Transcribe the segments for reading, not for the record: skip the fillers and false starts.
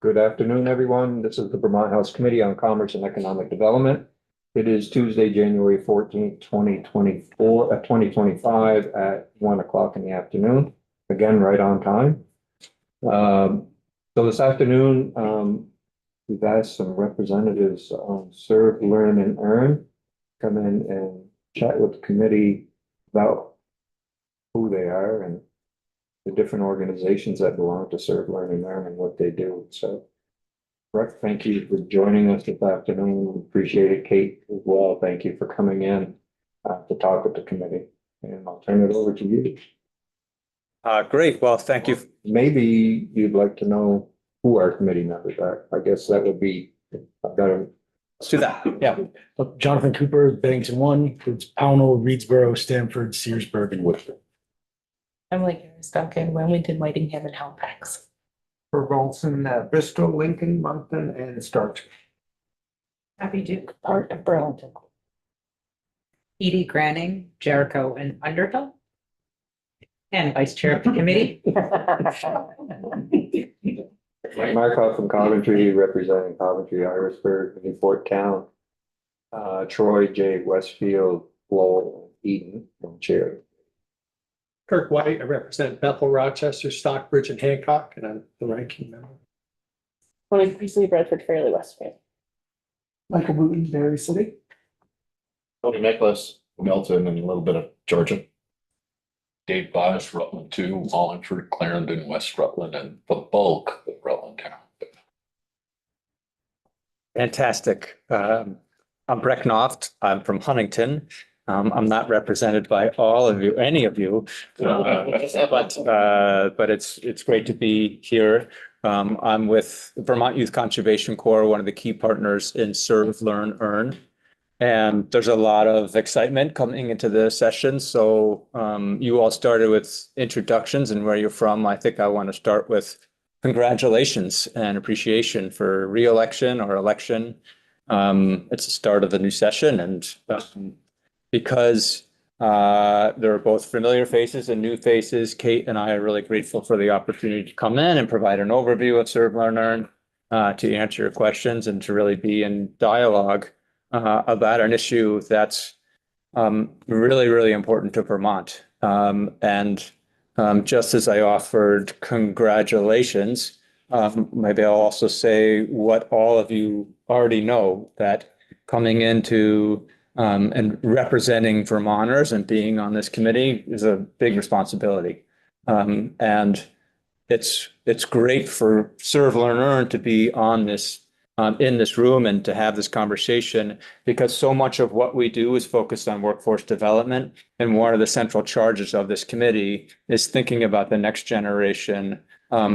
Good afternoon, everyone. This is the Vermont House Committee on Commerce and Economic Development. It is Tuesday, January 14th, 2025 at 1 o'clock in the afternoon. Again, right on time. So this afternoon, we've asked some representatives on Serve, Learn, and Earn come in and chat with the committee about who they are and the different organizations that belong to Serve, Learn, and Earn and what they do. So, Rick, thank you for joining us this afternoon. We appreciate it. Kate as well. Thank you for coming in to talk with the committee. And I'll turn it over to you. Great. Well, thank you. Maybe you'd like to know who our committee members are. I guess that would be a better. Let's do that. Yeah. Jonathan Cooper, Bennington 1, includes Pownell, Reedsboro, Stamford, Searsburg, and Woodford. Emily Harris Duncan, Wilmington, Whitingham, and Halifax. For Ralston, Bristol, Lincoln, Moncton, and Stark. Happy Duke, part of Burlington. Edie Granning, Jericho, and Underhill. And Vice Chair of the Committee. Mike Markoff from Coventry, representing Coventry, Irisburg, Newport Town. Troy J. Westfield, Lowell, Eden, and Chair. Kirk White, I represent Bethel, Rochester, Stockbridge, and Hancock, and I'm the ranking member. Tony Priestley, Bradford, Fairleigh, Westfield. Michael Wooten, Berry City. Tony Nicholas, Milton, and a little bit of Georgia. Dave Bias, Rutland 2, Wallingford, Clarendon, West Rutland, and the bulk of Rutland Town. Fantastic. I'm Breck Noft. I'm from Huntington. I'm not represented by all of you, any of you, but it's great to be here. I'm with Vermont Youth Conservation Corps, one of the key partners in Serve, Learn, Earn. And there's a lot of excitement coming into the session. So you all started with introductions and where you're from. I think I want to start with congratulations and appreciation for re-election or election. It's the start of the new session, and because there are both familiar faces and new faces, Kate and I are really grateful for the opportunity to come in and provide an overview of Serve, Learn, Earn, to answer your questions and to really be in dialogue about an issue that's really, really important to Vermont. Just as I offered congratulations, maybe I'll also say what all of you already know, that coming into and representing Vermonters and being on this committee is a big responsibility. And it's great for Serve, Learn, Earn to be on this in this room and to have this conversation, because so much of what we do is focused on workforce development. And one of the central charges of this committee is thinking about the next generation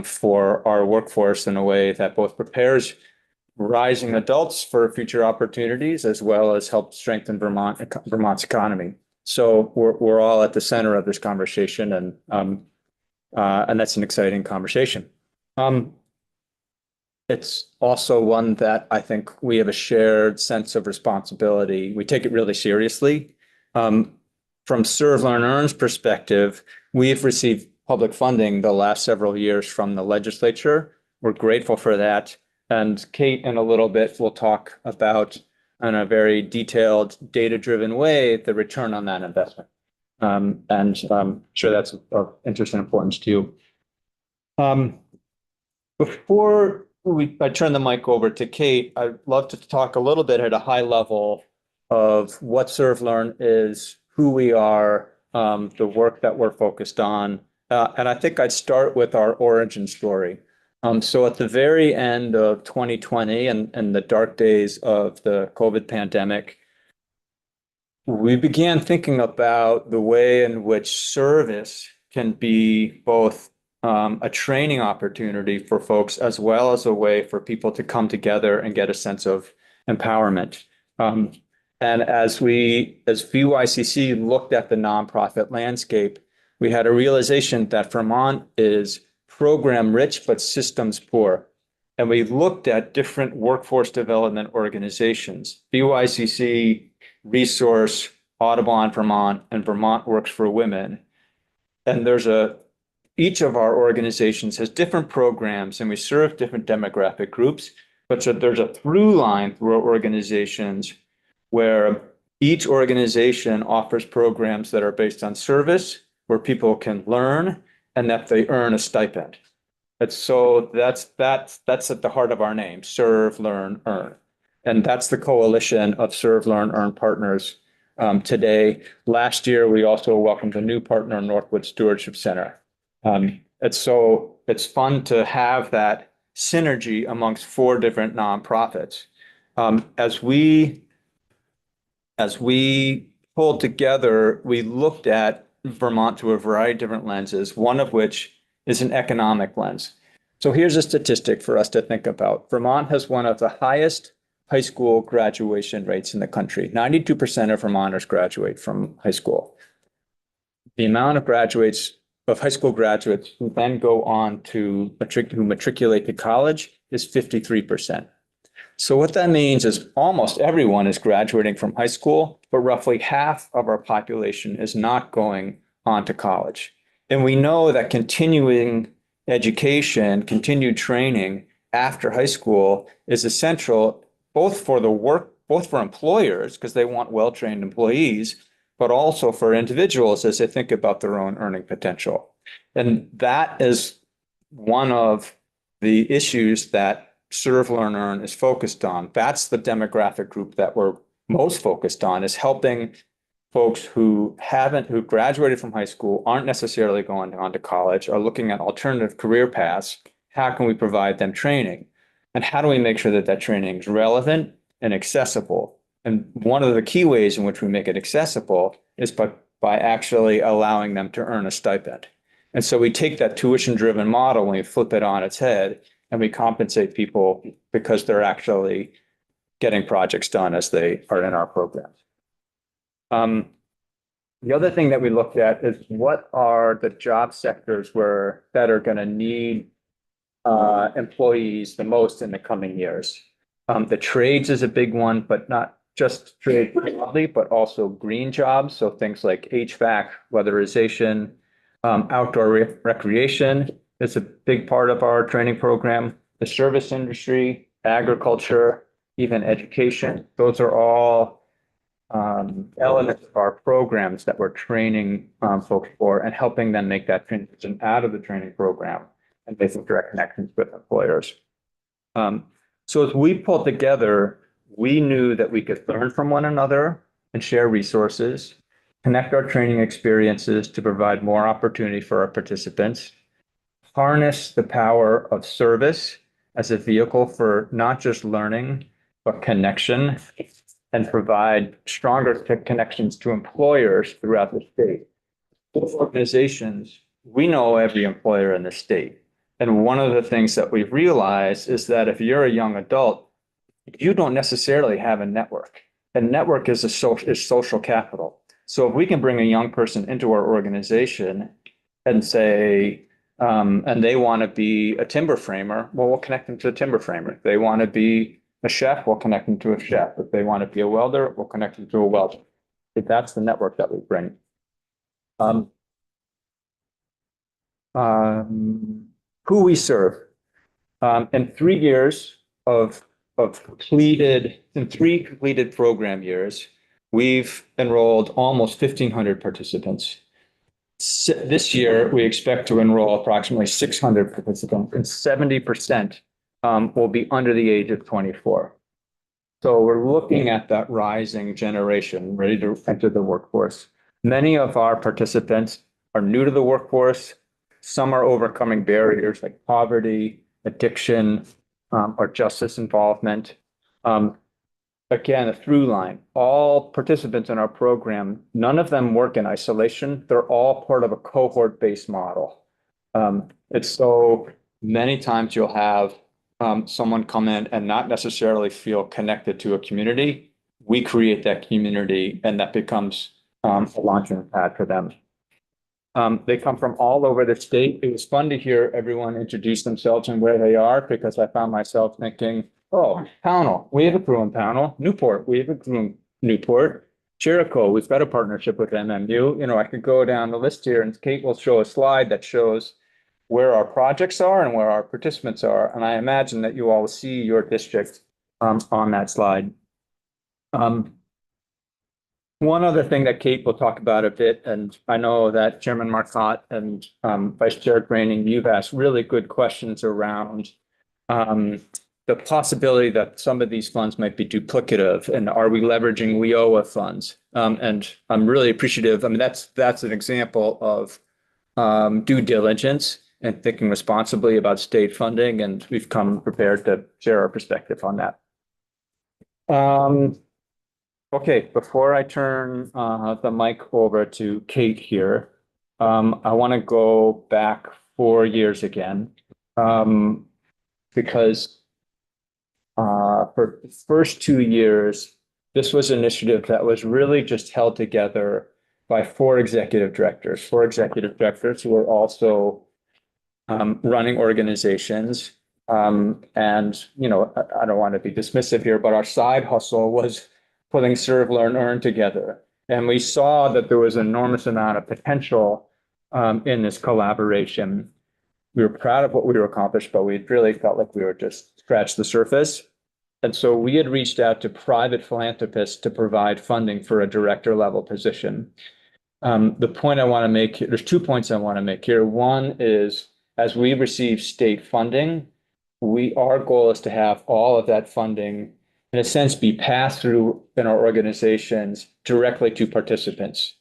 for our workforce in a way that both prepares rising adults for future opportunities, as well as help strengthen Vermont's economy. So we're all at the center of this conversation, and that's an exciting conversation. It's also one that I think we have a shared sense of responsibility. We take it really seriously. From Serve, Learn, Earn's perspective, we've received public funding the last several years from the legislature. We're grateful for that. And Kate, in a little bit, will talk about, in a very detailed, data-driven way, the return on that investment. And I'm sure that's of interest and importance to you. Before I turn the mic over to Kate, I'd love to talk a little bit at a high level of what Serve, Learn is, who we are, the work that we're focused on. And I think I'd start with our origin story. So at the very end of 2020 and the dark days of the COVID pandemic, we began thinking about the way in which service can be both a training opportunity for folks, as well as a way for people to come together and get a sense of empowerment. And as VYCC looked at the nonprofit landscape, we had a realization that Vermont is program rich, but systems poor. And we looked at different workforce development organizations, VYCC, Resource, Audubon Vermont, and Vermont Works for Women. And there's a each of our organizations has different programs and we serve different demographic groups, but so there's a through line through our organizations where each organization offers programs that are based on service, where people can learn and that they earn a stipend. And so that's at the heart of our name, Serve, Learn, Earn. And that's the coalition of Serve, Learn, Earn partners today. Last year, we also welcomed a new partner, Northwood Stewardship Center. It's fun to have that synergy amongst 4 different nonprofits. As we pulled together, we looked at Vermont through a variety of different lenses, one of which is an economic lens. So here's a statistic for us to think about. Vermont has one of the highest high school graduation rates in the country. 92% of Vermonters graduate from high school. The amount of high school graduates who then go on to matriculate to college is 53%. So what that means is almost everyone is graduating from high school, but roughly half of our population is not going on to college. And we know that continuing education, continued training after high school is essential both for employers, because they want well-trained employees, but also for individuals as they think about their own earning potential. And that is one of the issues that Serve, Learn, Earn is focused on. That's the demographic group that we're most focused on, is helping folks who graduated from high school, aren't necessarily going on to college, are looking at alternative career paths. How can we provide them training? And how do we make sure that that training is relevant and accessible? And one of the key ways in which we make it accessible is by actually allowing them to earn a stipend. And so we take that tuition-driven model and we flip it on its head, and we compensate people because they're actually getting projects done as they are in our programs. The other thing that we looked at is what are the job sectors that are going to need employees the most in the coming years. The trades is a big one, but not just trade broadly, but also green jobs. So things like HVAC, weatherization, outdoor recreation is a big part of our training program. The service industry, agriculture, even education, those are all elements of our programs that we're training folks for and helping them make that transition out of the training program and making direct connections with employers. So as we pulled together, we knew that we could learn from one another and share resources, connect our training experiences to provide more opportunity for our participants, harness the power of service as a vehicle for not just learning, but connection, and provide stronger connections to employers throughout the state. Both organizations, we know every employer in the state. And one of the things that we've realized is that if you're a young adult, you don't necessarily have a network. A network is social capital. So if we can bring a young person into our organization and say, and they want to be a timber framer, well, we'll connect them to a timber framer. If they want to be a chef, we'll connect them to a chef. If they want to be a welder, we'll connect them to a welder. If that's the network that we bring. Who we serve. In 3 years of three completed program years, we've enrolled almost 1,500 participants. This year, we expect to enroll approximately 600 participants, and 70% will be under the age of 24. So we're looking at that rising generation ready to enter the workforce. Many of our participants are new to the workforce. Some are overcoming barriers like poverty, addiction, or justice involvement. Again, a through line, all participants in our program, none of them work in isolation. They're all part of a cohort-based model. It's so many times you'll have someone come in and not necessarily feel connected to a community. We create that community and that becomes a launching pad for them. They come from all over the state. It was fun to hear everyone introduce themselves and where they are, because I found myself thinking, oh, Pownell, we have a crew in Pownell. Newport, we have a crew in Newport. Jericho, we've got a partnership with MMU. You know, I could go down the list here and Kate will show a slide that shows where our projects are and where our participants are. And I imagine that you all see your district on that slide. One other thing that Kate will talk about a bit, and I know that Chairman Marcotte and Vice Chair Graining, you've asked really good questions around the possibility that some of these funds might be duplicative, and are we leveraging WIOA funds? And I'm really appreciative. I mean, that's an example of due diligence and thinking responsibly about state funding, and we've come prepared to share our perspective on that. Okay, before I turn the mic over to Kate here, I want to go back 4 years again, because for the first 2 years, this was an initiative that was really just held together by four executive directors who were also running organizations. And, you know, I don't want to be dismissive here, but our side hustle was putting Serve, Learn, Earn together. And we saw that there was an enormous amount of potential in this collaboration. We were proud of what we accomplished, but we really felt like we were just scratched the surface. And so we had reached out to private philanthropists to provide funding for a director level position. The point I want to make, there's 2 points I want to make here. One is, as we receive state funding, our goal is to have all of that funding, in a sense, be passed through in our organizations directly to participants.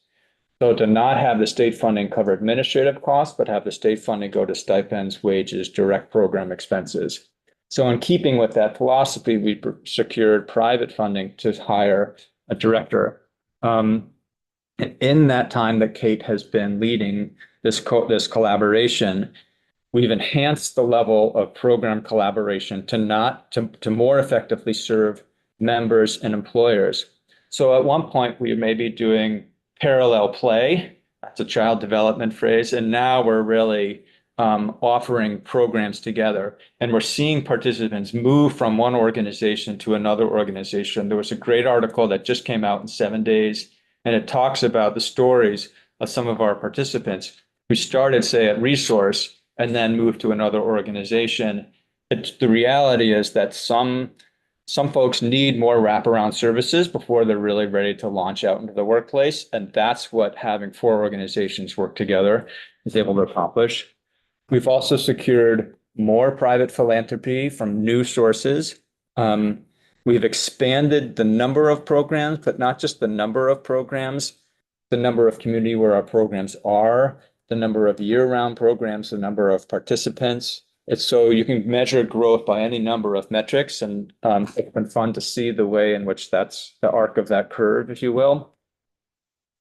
So to not have the state funding cover administrative costs, but have the state funding go to stipends, wages, direct program expenses. So in keeping with that philosophy, we secured private funding to hire a director. And in that time that Kate has been leading this collaboration, we've enhanced the level of program collaboration to more effectively serve members and employers. So at one point, we may be doing parallel play. That's a child development phrase. And now we're really offering programs together. And we're seeing participants move from one organization to another organization. There was a great article that just came out in 7 days, and it talks about the stories of some of our participants who started, say, at Resource and then moved to another organization. The reality is that some folks need more wraparound services before they're really ready to launch out into the workplace. And that's what having four organizations work together is able to accomplish. We've also secured more private philanthropy from new sources. We've expanded the number of programs, but not just the number of programs, the number of community where our programs are, the number of year-round programs, the number of participants. It's so you can measure growth by any number of metrics, and it's been fun to see the way in which that's the arc of that curve, if you will.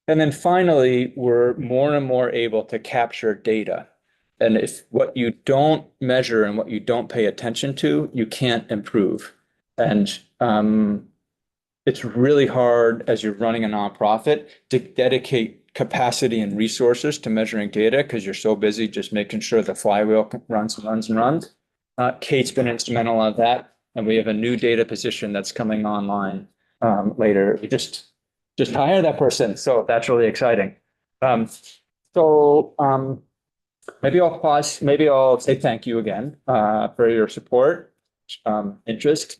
And then finally, we're more and more able to capture data. And if what you don't measure and what you don't pay attention to, you can't improve. And it's really hard as you're running a nonprofit to dedicate capacity and resources to measuring data because you're so busy just making sure the flywheel runs and runs and runs. Kate's been instrumental on that, and we have a new data position that's coming online later. We just hire that person, so that's really exciting. Maybe I'll pause. Maybe I'll say thank you again for your support, interest.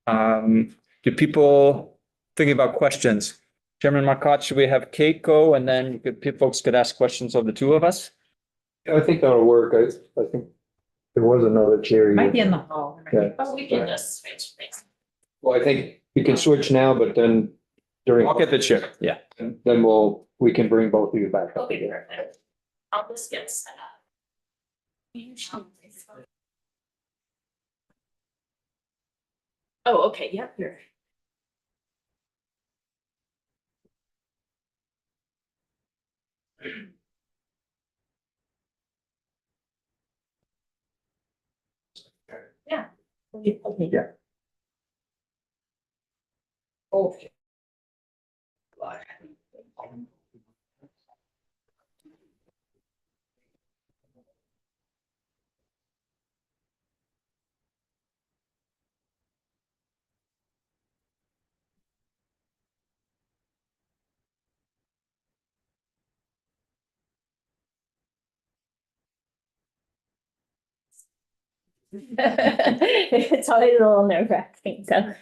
Do people thinking about questions? Chairman Marcotte, should we have Kate go and then folks could ask questions of the two of us? Yeah, I think that'll work. I think there was another chair. Might be in the hall. Yeah. Oh, we can just switch things. Well, I think we can switch now, but then during. I'll get the chair. Yeah. Then we can bring both of you back up Okay, again. perfect. I'll just get set up. Oh, okay, yep, you're. Yeah. Okay. Yeah. Okay. It's always a little nerve-wracking. So,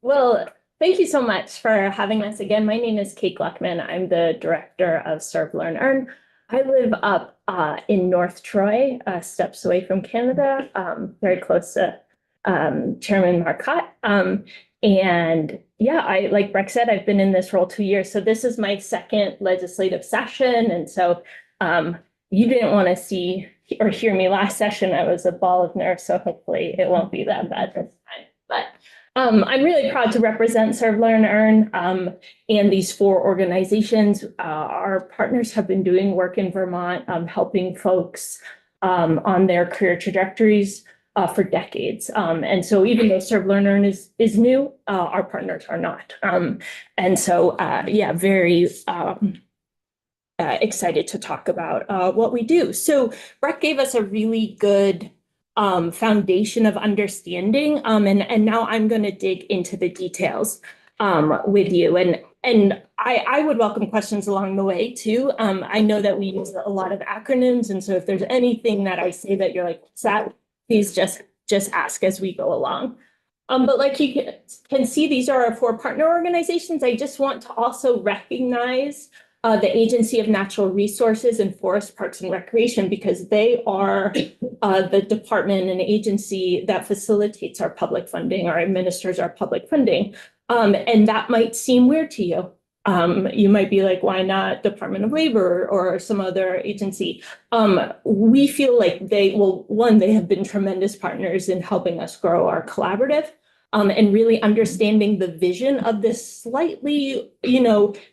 well, thank you so much for having us again. My name is Kate Gluckman. I'm the director of Serve, Learn, Earn. I live up in North Troy, steps away from Canada, very close to Chairman Marcotte. And yeah, like Breck said, I've been in this role 2 years. So this is my second legislative session. And so you didn't want to see or hear me last session. I was a ball of nerves, so hopefully it won't be that bad this time. But I'm really proud to represent Serve, Learn, Earn and these 4 organizations. Our partners have been doing work in Vermont, helping folks on their career trajectories for decades. And so even though Serve, Learn, Earn is new, our partners are not. And so, yeah, very excited to talk about what we do. So Breck gave us a really good foundation of understanding. And now I'm going to dig into the details with you. And I would welcome questions along the way too. I know that we use a lot of acronyms. And so if there's anything that I say that you're like, what's that? Please just ask as we go along. But like you can see, these are our 4 partner organizations. I just want to also recognize the Agency of Natural Resources and Forest Parks and Recreation, because they are the department and agency that facilitates our public funding or administers our public funding. And that might seem weird to you. You might be like, why not Department of Labor or some other agency? We feel like they have been tremendous partners in helping us grow our collaborative. And really understanding the vision of this slightly,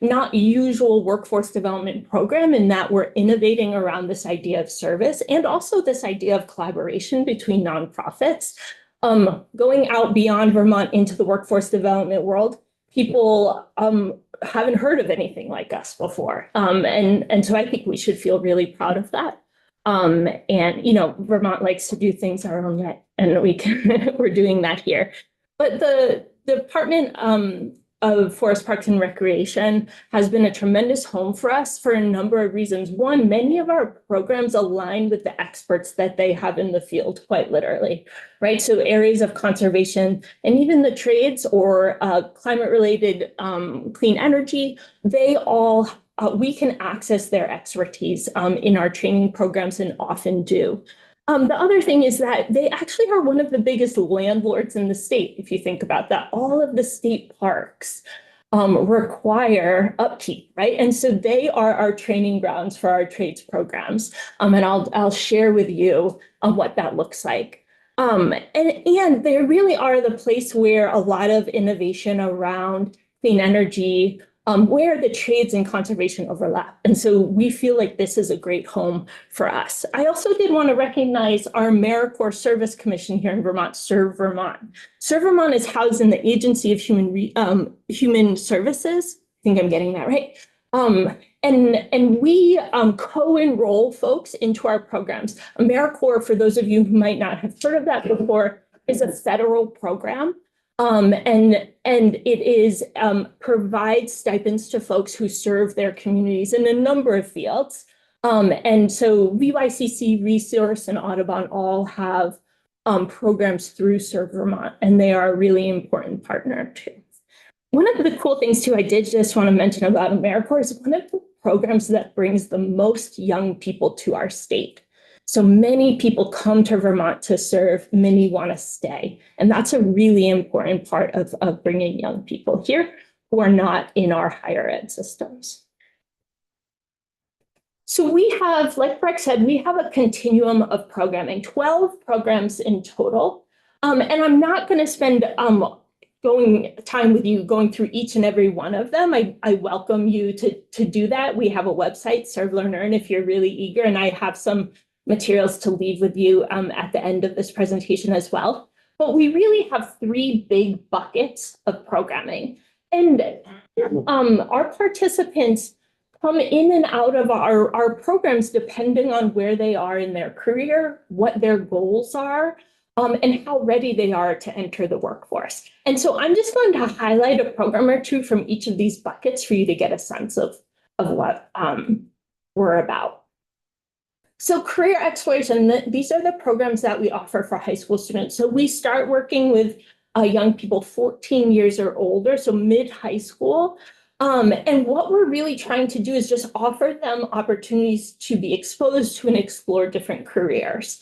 not usual workforce development program, in that we're innovating around this idea of service and also this idea of collaboration between nonprofits. Going out beyond Vermont into the workforce development world, people haven't heard of anything like us before. And so I think we should feel really proud of that. And, Vermont likes to do things our own way, and we're doing that here. But the Department of Forest Parks and Recreation has been a tremendous home for us for a number of reasons. One, many of our programs align with the experts that they have in the field, quite literally, right? So areas of conservation and even the trades or climate-related clean energy, they all, we can access their expertise in our training programs and often do. The other thing is that they actually are one of the biggest landlords in the state, if you think about that. All of the state parks require upkeep, right? And so they are our training grounds for our trades programs. And I'll share with you what that looks like. And they really are the place where a lot of innovation around clean energy, where the trades and conservation overlap. And so we feel like this is a great home for us. I also did want to recognize our AmeriCorps Service Commission here in Vermont, Serve Vermont. Serve Vermont is housed in the Agency of Human Services. I think I'm getting that right. And we co-enroll folks into our programs. AmeriCorps, for those of you who might not have heard of that before, is a federal program. And it is provides stipends to folks who serve their communities in a number of fields. And so VYCC, Resource, and Audubon all have programs through Serve Vermont, and they are a really important partner too. One of the cool things too, I did just want to mention about AmeriCorps is one of the programs that brings the most young people to our state. So many people come to Vermont to serve, many want to stay. And that's a really important part of bringing young people here who are not in our higher ed systems. So we have, like Breck said, we have a continuum of programming, 12 programs in total. And I'm not going to spend time with you going through each and every one of them. I welcome you to do that. We have a website, Serve, Learn, Earn, if you're really eager, and I have some materials to leave with you at the end of this presentation as well. But we really have 3 big buckets of programming. And our participants come in and out of our programs depending on where they are in their career, what their goals are, and how ready they are to enter the workforce. And so I'm just going to highlight a program or two from each of these buckets for you to get a sense of what we're about. So career exploration, these are the programs that we offer for high school students. So we start working with young people 14 years or older, so mid-high school. And what we're really trying to do is just offer them opportunities to be exposed to and explore different careers.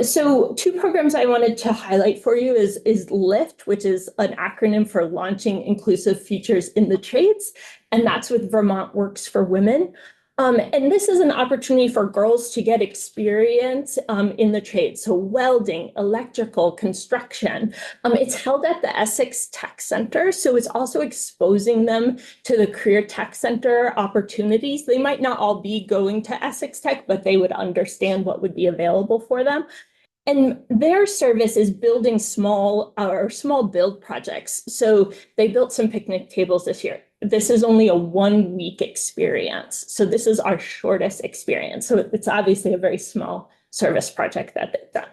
So two programs I wanted to highlight for you is LIFT, which is an acronym for Launching Inclusive Futures in the Trades, and that's with Vermont Works for Women. And this is an opportunity for girls to get experience in the trades, so welding, electrical, construction. It's held at the Essex Tech Center, so it's also exposing them to the Career Tech Center opportunities. They might not all be going to Essex Tech, but they would understand what would be available for them. And their service is building small build projects. So they built some picnic tables this year. This is only a 1-week experience. So this is our shortest experience. So it's obviously a very small service project that they've done.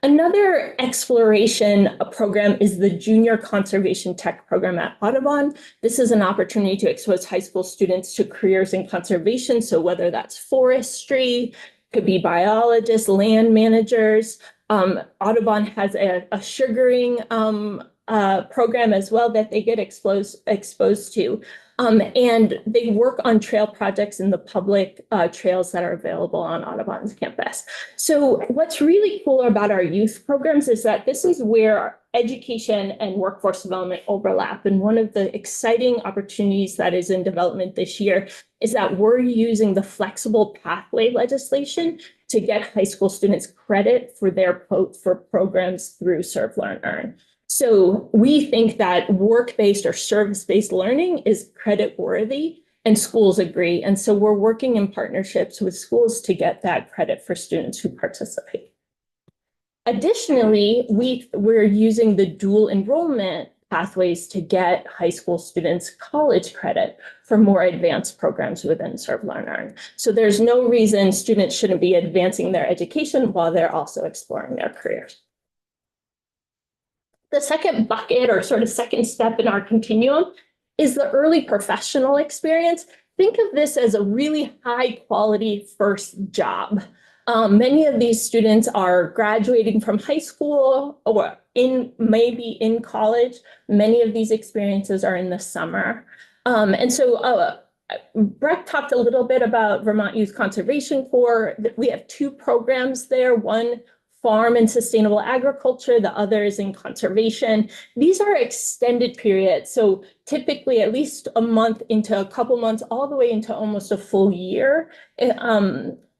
Another exploration program is the Junior Conservation Tech program at Audubon. This is an opportunity to expose high school students to careers in conservation. So whether that's forestry, could be biologists, land managers. Audubon has a sugaring program as well that they get exposed to. And they work on trail projects in the public trails that are available on Audubon's campus. So what's really cool about our youth programs is that this is where education and workforce development overlap. And one of the exciting opportunities that is in development this year is that we're using the flexible pathway legislation to get high school students credit for their programs through Serve, Learn, Earn. So we think that work-based or service-based learning is credit worthy, and schools agree. And so we're working in partnerships with schools to get that credit for students who participate. Additionally, we're using the dual enrollment pathways to get high school students college credit for more advanced programs within Serve, Learn, Earn. So there's no reason students shouldn't be advancing their education while they're also exploring their careers. The second bucket, or sort of second step in our continuum, is the early professional experience. Think of this as a really high quality first job. Many of these students are graduating from high school or maybe in college. Many of these experiences are in the summer. And so Breck talked a little bit about Vermont Youth Conservation Corps. We have two programs there, one farm and sustainable agriculture, the other is in conservation. These are extended periods. So typically at least a month into a couple months, all the way into almost a full year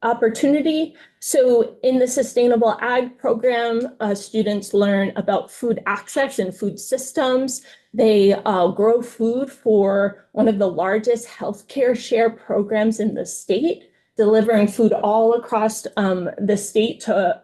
opportunity. So in the sustainable ag program, students learn about food access and food systems. They grow food for one of the largest healthcare share programs in the state, delivering food all across the state to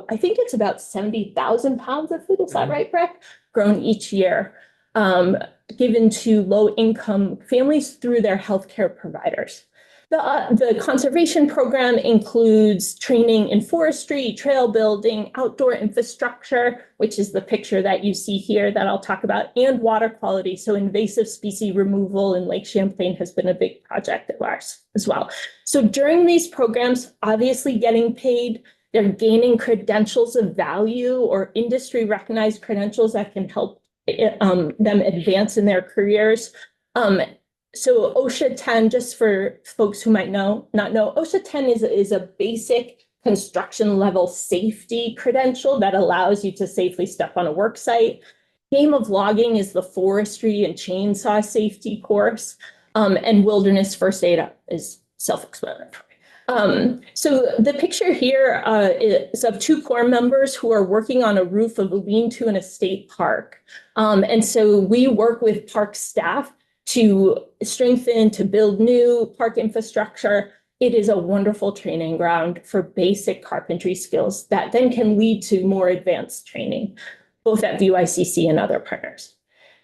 I think it's about 70,000 pounds of food. Is that right, Breck? Grown each year, given to low-income families through their healthcare providers. The conservation program includes training in forestry, trail building, outdoor infrastructure, which is the picture that you see here that I'll talk about, and water quality. So invasive species removal in Lake Champlain has been a big project of ours as well. So during these programs, obviously getting paid, they're gaining credentials of value or industry recognized credentials that can help them advance in their careers. So OSHA 10, just for folks who might not know, OSHA 10 is a basic construction level safety credential that allows you to safely step on a work site. Game of Logging is the forestry and chainsaw safety course, and wilderness first aid is self-explanatory. So the picture here is of two Corps members who are working on a roof of a lean-to in a state park. And so we work with park staff to strengthen, to build new park infrastructure. It is a wonderful training ground for basic carpentry skills that then can lead to more advanced training, both at VYCC and other partners.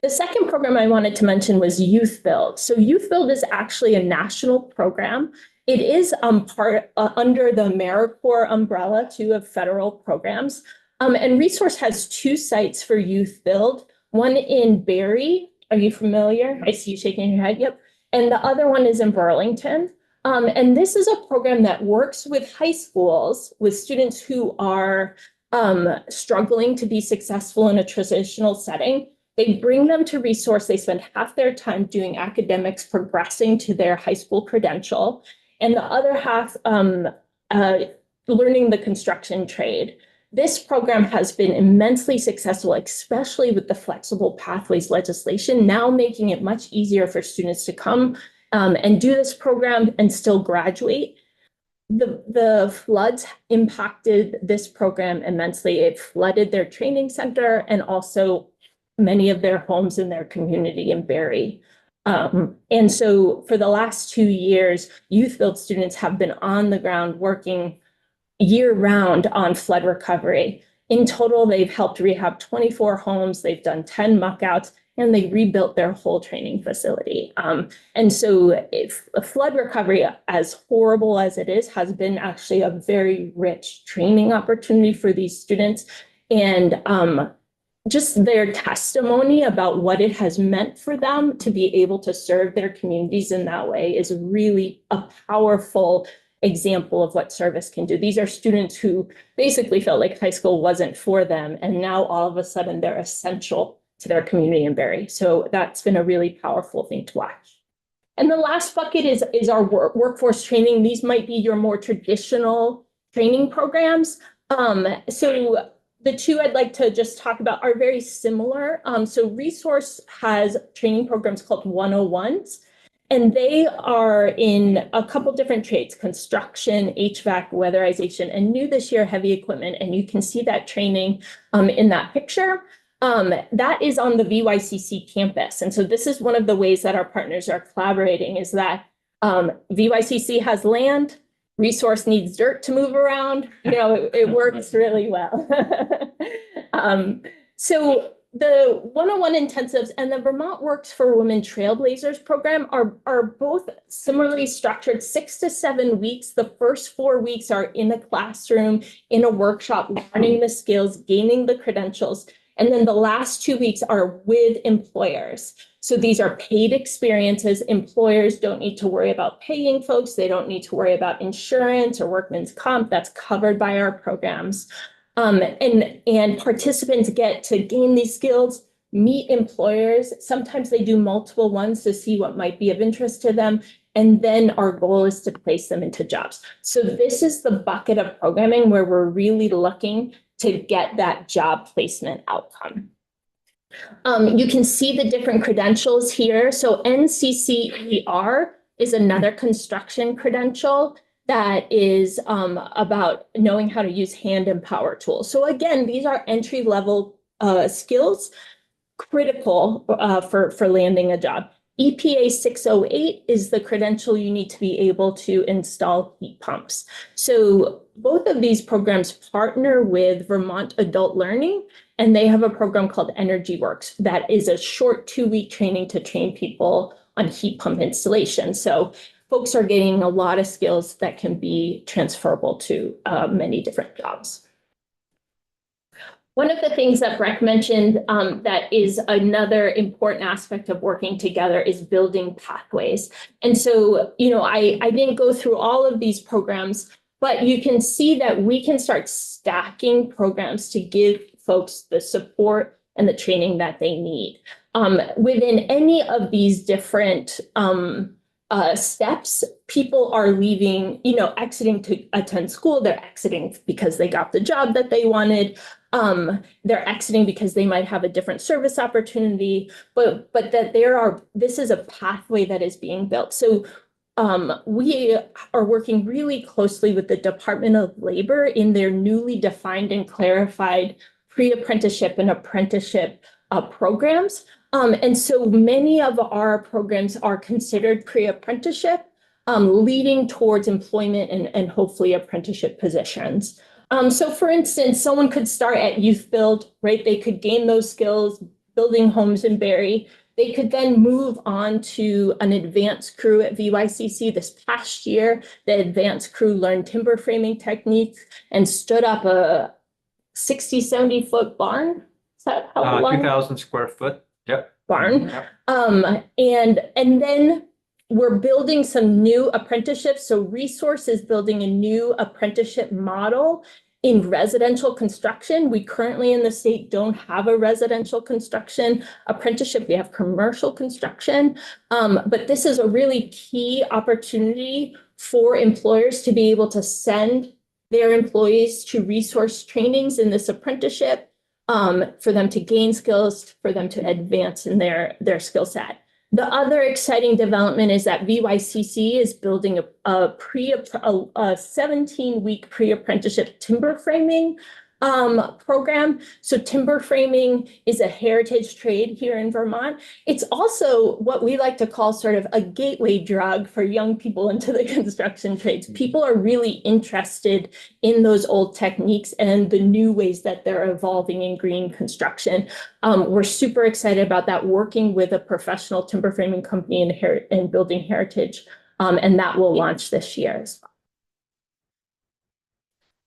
The second program I wanted to mention was Youth Build. So Youth Build is actually a national program. It is part under the AmeriCorps umbrella too of federal programs. And Resource has two sites for Youth Build, one in Barrie. Are you familiar? I see you shaking your head. Yep. And the other one is in Burlington. And this is a program that works with high schools, with students who are struggling to be successful in a transitional setting. They bring them to resource. They spend half their time doing academics, progressing to their high school credential, and the other half learning the construction trade. This program has been immensely successful, especially with the flexible pathways legislation, now making it much easier for students to come and do this program and still graduate. The floods impacted this program immensely. It flooded their training center and also many of their homes in their community in Barrie. And so for the last 2 years, Youth Build students have been on the ground working year-round on flood recovery. In total, they've helped rehab 24 homes, they've done 10 muckouts, and they rebuilt their whole training facility. And so if flood recovery, as horrible as it is, has been actually a very rich training opportunity for these students. And just their testimony about what it has meant for them to be able to serve their communities in that way is really a powerful example of what service can do. These are students who basically felt like high school wasn't for them, and now all of a sudden they're essential to their community in Barrie. So that's been a really powerful thing to watch. And the last bucket is our workforce training. These might be your more traditional training programs. So the two I'd like to just talk about are very similar. So Resource has training programs called 101s, and they are in a couple different trades: construction, HVAC, weatherization, and new this year, heavy equipment. And you can see that training in that picture. That is on the VYCC campus. And so this is one of the ways that our partners are collaborating, is that VYCC has land, Resource needs dirt to move around. You know, it works really well. So the 101 intensives and the Vermont Works for Women Trailblazers program are both similarly structured, 6 to 7 weeks. The first 4 weeks are in a classroom, in a workshop, learning the skills, gaining the credentials. And then the last 2 weeks are with employers. So these are paid experiences. Employers don't need to worry about paying folks. They don't need to worry about insurance or workman's comp. That's covered by our programs. And participants get to gain these skills, meet employers. Sometimes they do multiple ones to see what might be of interest to them. And then our goal is to place them into jobs. So this is the bucket of programming where we're really looking to get that job placement outcome. You can see the different credentials here. So NCCER is another construction credential that is about knowing how to use hand and power tools. So again, these are entry-level skills, critical for landing a job. EPA 608 is the credential you need to be able to install heat pumps. So both of these programs partner with Vermont Adult Learning, and they have a program called Energy Works that is a short 2-week training to train people on heat pump installation. So folks are getting a lot of skills that can be transferable to many different jobs. One of the things that Breck mentioned that is another important aspect of working together is building pathways. And so, you know, I didn't go through all of these programs, but you can see that we can start stacking programs to give folks the support and the training that they need. Within any of these different steps, people are leaving, you know, exiting to attend school. They're exiting because they got the job that they wanted. They're exiting because they might have a different service opportunity, but that this is a pathway that is being built. So we are working really closely with the Department of Labor in their newly defined and clarified pre-apprenticeship and apprenticeship programs. And so many of our programs are considered pre-apprenticeship, leading towards employment and hopefully apprenticeship positions. So for instance, someone could start at Youth Build, right? They could gain those skills, building homes in Barrie. They could then move on to an advanced crew at VYCC. This past year, the advanced crew learned timber framing techniques and stood up a 60, 70-foot barn. Is that how long? 2,000 square foot. Yep. Barn. Yep. And then we're building some new apprenticeships. So Resource is building a new apprenticeship model in residential construction. We currently in the state don't have a residential construction apprenticeship. We have commercial construction. But this is a really key opportunity for employers to be able to send their employees to resource trainings in this apprenticeship, for them to gain skills, for them to advance in their skill set. The other exciting development is that VYCC is building a 17-week pre-apprenticeship timber framing program. So timber framing is a heritage trade here in Vermont. It's also what we like to call sort of a gateway drug for young people into the construction trades. People are really interested in those old techniques and the new ways that they're evolving in green construction. We're super excited about that, working with a professional timber framing company in building heritage, and that will launch this year as well.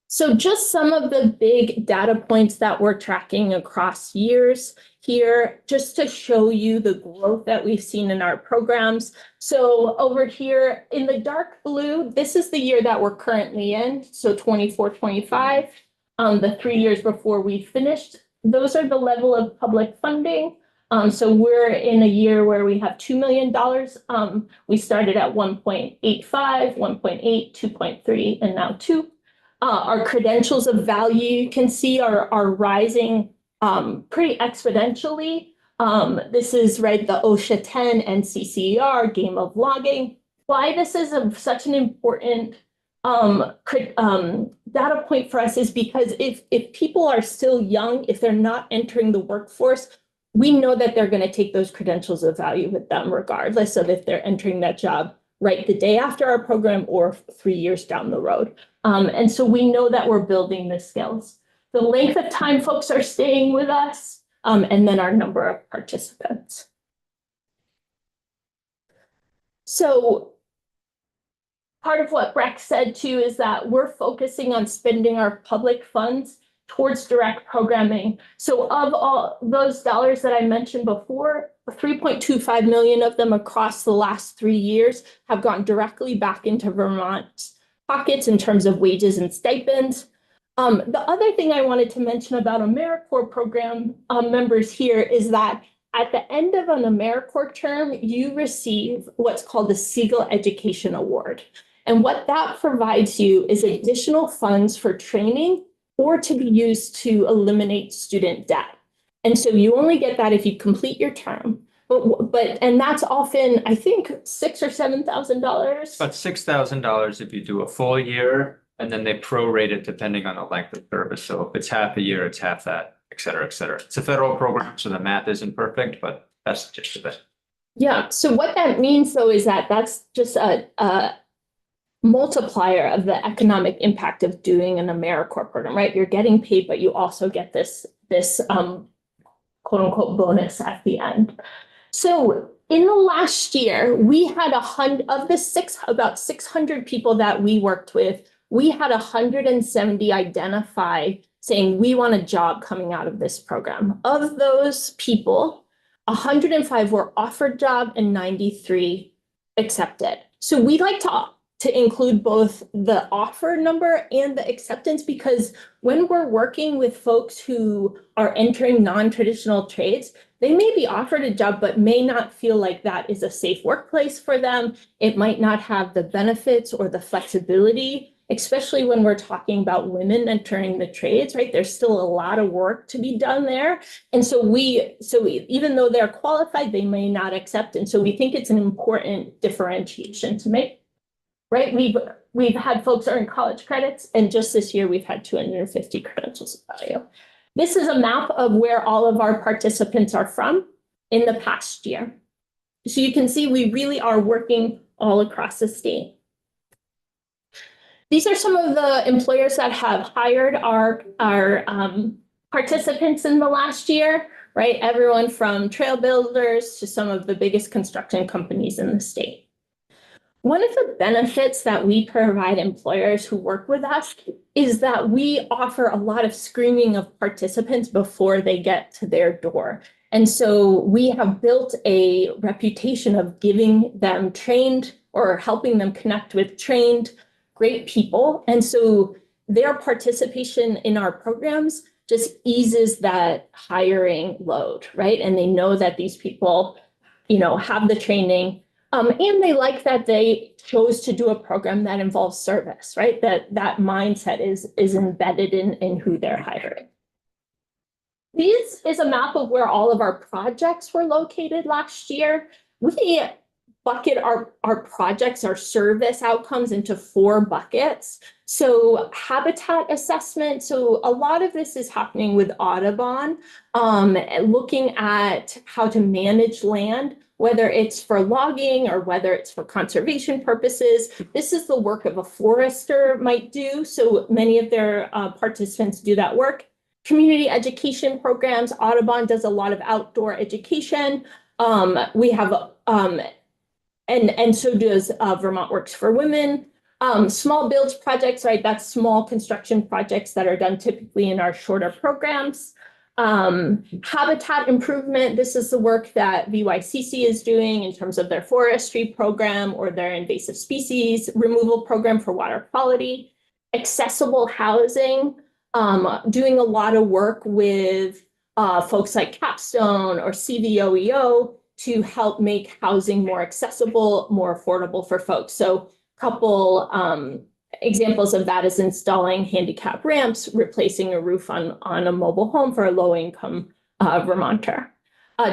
So just some of the big data points that we're tracking across years here, just to show you the growth that we've seen in our programs. So over here in the dark blue, this is the year that we're currently in, so 24-25, the 3 years before we finished. Those are the level of public funding. So we're in a year where we have $2 million. We started at 1.85, 1.8, 2.3, and now 2. Our credentials of value, you can see, are rising pretty exponentially. This is right, the OSHA 10 and CCER, game of logging. Why this is such an important data point for us is because if people are still young, if they're not entering the workforce, we know that they're going to take those credentials of value with them, regardless of if they're entering that job right the day after our program or 3 years down the road. And so we know that we're building the skills. The length of time folks are staying with us, and then our number of participants. So part of what Breck said too is that we're focusing on spending our public funds towards direct programming. So of all those dollars that I mentioned before, 3.25 million of them across the last 3 years have gone directly back into Vermont's pockets in terms of wages and stipends. The other thing I wanted to mention about AmeriCorps program members here is that at the end of an AmeriCorps term, you receive what's called the Siegel Education Award. And what that provides you is additional funds for training or to be used to eliminate student debt. And so you only get that if you complete your term. And that's often, I think, $6,000 or $7,000. About $6,000 if you do a full year, and then they prorate it depending on the length of service. So if it's half a year, it's half that, et cetera, et cetera. It's a federal program, so the math isn't perfect, but that's the gist of it. Yeah, so what that means though is that that's just a multiplier of the economic impact of doing an AmeriCorps program, right? You're getting paid, but you also get this quote unquote bonus at the end. So in the last year, we had about 600 people that we worked with. We had 170 identify saying we want a job coming out of this program. Of those people, 105 were offered job and 93 accepted. So we like to include both the offer number and the acceptance, because when we're working with folks who are entering non-traditional trades, they may be offered a job, but may not feel like that is a safe workplace for them. It might not have the benefits or the flexibility, especially when we're talking about women entering the trades, right? There's still a lot of work to be done there. And so even though they're qualified, they may not accept. And so we think it's an important differentiation to make. Right, we've had folks earn college credits, and just this year we've had 250 credentials of value. This is a map of where all of our participants are from in the past year. So you can see we really are working all across the state. These are some of the employers that have hired our participants in the last year, right? Everyone from trail builders to some of the biggest construction companies in the state. One of the benefits that we provide employers who work with us is that we offer a lot of screening of participants before they get to their door. And so we have built a reputation of giving them trained or helping them connect with trained, great people. And so their participation in our programs just eases that hiring load, right? And they know that these people, have the training. And they like that they chose to do a program that involves service, right? That mindset is embedded in who they're hiring. This is a map of where all of our projects were located last year. We bucket our projects, our service outcomes into 4 buckets. So habitat assessment. So a lot of this is happening with Audubon, looking at how to manage land, whether it's for logging or whether it's for conservation purposes. This is the work of a forester might do. So many of their participants do that work. Community education programs. Audubon does a lot of outdoor education. We have, and so does Vermont Works for Women. Small builds projects, right? That's small construction projects that are done typically in our shorter programs. Habitat improvement. This is the work that VYCC is doing in terms of their forestry program or their invasive species removal program for water quality. Accessible housing. Doing a lot of work with folks like Capstone or CVOEO to help make housing more accessible, more affordable for folks. So a couple examples of that is installing handicap ramps, replacing a roof on a mobile home for a low-income Vermonter.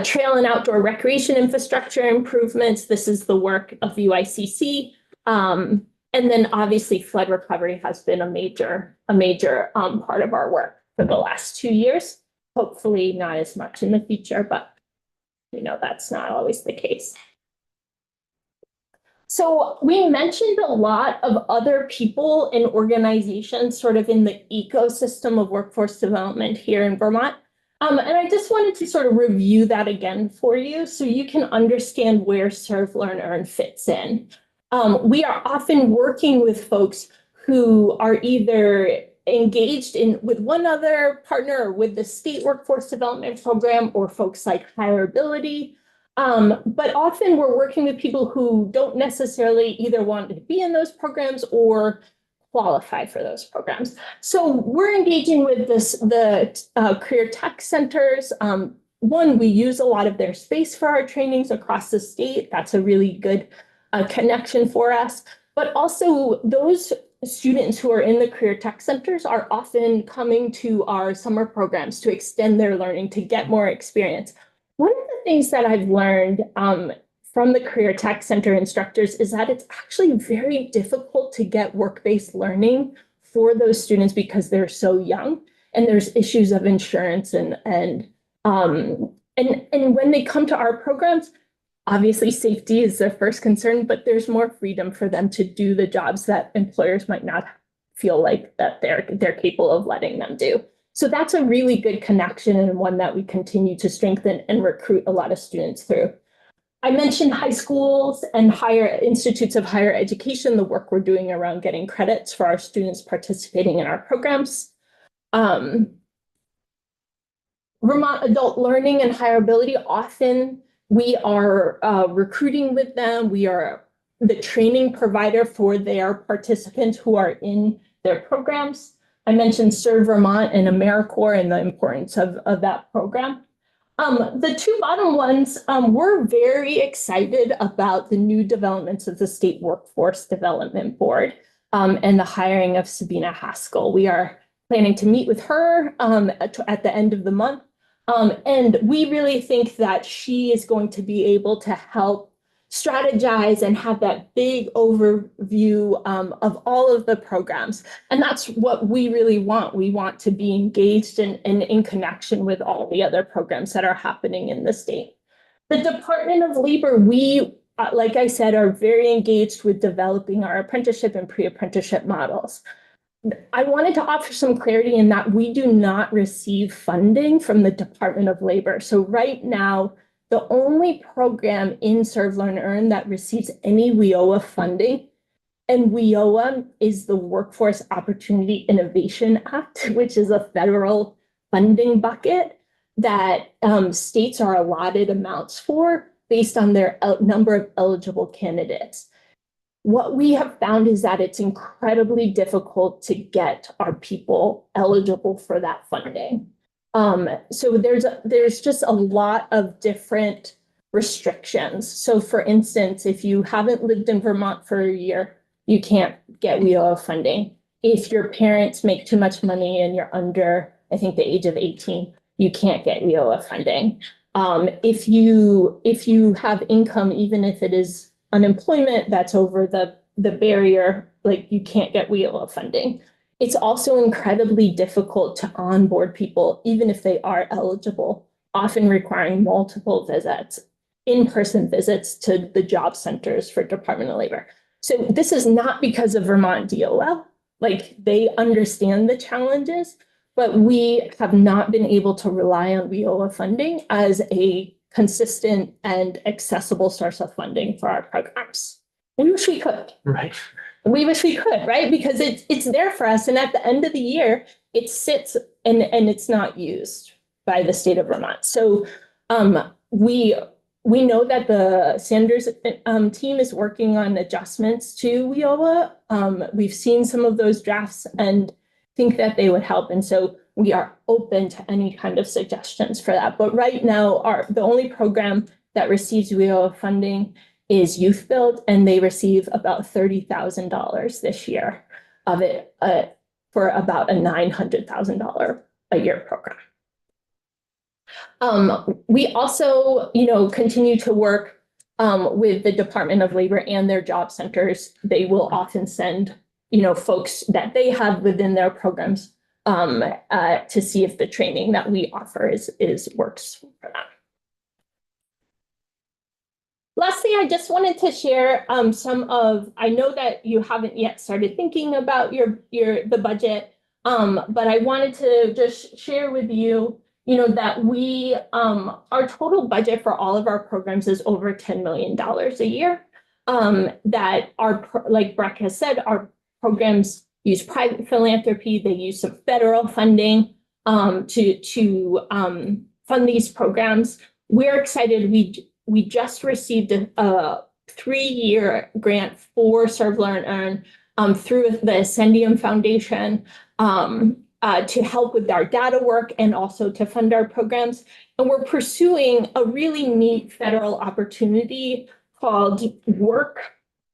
Trail and outdoor recreation infrastructure improvements. This is the work of VYCC. And then obviously flood recovery has been a major part of our work for the last 2 years. Hopefully not as much in the future, but that's not always the case. So we mentioned a lot of other people and organizations sort of in the ecosystem of workforce development here in Vermont. And I just wanted to sort of review that again for you so you can understand where Serve, Learn, Earn fits in. We are often working with folks who are either engaged with one other partner or with the state workforce development program or folks like Hireability. But often we're working with people who don't necessarily either want to be in those programs or qualify for those programs. So we're engaging with the career tech centers. One, we use a lot of their space for our trainings across the state. That's a really good connection for us, but also those students who are in the career tech centers are often coming to our summer programs to extend their learning, to get more experience. One of the things that I've learned from the career tech center instructors is that it's actually very difficult to get work-based learning for those students because they're so young and there's issues of insurance and when they come to our programs, obviously, safety is their first concern, but there's more freedom for them to do the jobs that employers might not feel like that they're capable of letting them do. So that's a really good connection and one that we continue to strengthen and recruit a lot of students through. I mentioned high schools and higher institutes of higher education, the work we're doing around getting credits for our students participating in our programs. Vermont Adult Learning and Hireability, often we are recruiting with them. We are the training provider for their participants who are in their programs. I mentioned Serve Vermont and AmeriCorps and the importance of that program. The 2 bottom ones, we're very excited about the new developments of the State Workforce Development Board and the hiring of Sabina Haskell. We are planning to meet with her at the end of the month. And we really think that she is going to be able to help strategize and have that big overview of all of the programs. And that's what we really want. We want to be engaged and in connection with all the other programs that are happening in the state. The Department of Labor, we, like I said, are very engaged with developing our apprenticeship and pre-apprenticeship models. I wanted to offer some clarity in that we do not receive funding from the Department of Labor. So right now, the only program in Serve, Learn, Earn that receives any WIOA funding, and WIOA is the Workforce Opportunity Innovation Act, which is a federal funding bucket. that states are allotted amounts for based on their number of eligible candidates. What we have found is that it's incredibly difficult to get our people eligible for that funding. So there's just a lot of different restrictions. So for instance, if you haven't lived in Vermont for a year, you can't get WIOA funding. If your parents make too much money and you're under, I think, the age of 18, you can't get WIOA funding. If you have income, even if it is unemployment that's over the barrier, like you can't get WIOA funding. It's also incredibly difficult to onboard people, even if they are eligible, often requiring multiple visits, in-person visits to the job centers for Department of Labor. So this is not because of Vermont DOL, like they understand the challenges, but we have not been able to rely on WIOA funding as a consistent and accessible source of funding for our programs. We wish we could. Right. We wish we could, right? Because it's there for us. And at the end of the year, it sits and it's not used by the state of Vermont. So we know that the Sanders team is working on adjustments to WIOA. We've seen some of those drafts and think that they would help. And so we are open to any kind of suggestions for that. But right now, the only program that receives WIOA funding is Youth Build, and they receive about $30,000 this year of it for about a $900,000 a year program. We also, continue to work with the Department of Labor and their job centers. They will often send, folks that they have within their programs to see if the training that we offer works for them. Lastly, I just wanted to share I know that you haven't yet started thinking about the budget, but I wanted to just share with you, that our total budget for all of our programs is over $10 million a year. That like Breck has said, our programs use private philanthropy, they use some federal funding to fund these programs. We're excited. We just received a 3-year grant for Serve, Learn, Earn through the Ascendium Foundation to help with our data work and also to fund our programs. And we're pursuing a really neat federal opportunity called WORK.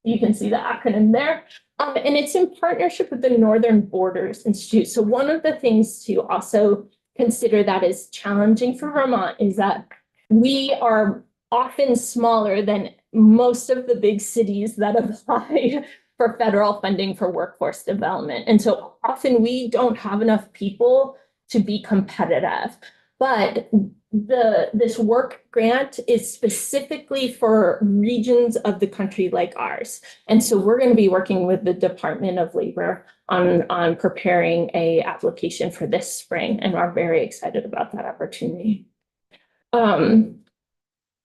You can see the acronym there. And it's in partnership with the Northern Borders Institute. So one of the things to also consider that is challenging for Vermont is that we are often smaller than most of the big cities that apply for federal funding for workforce development. And so often we don't have enough people to be competitive. But this work grant is specifically for regions of the country like ours. And so we're going to be working with the Department of Labor on preparing a application for this spring, and we're very excited about that opportunity.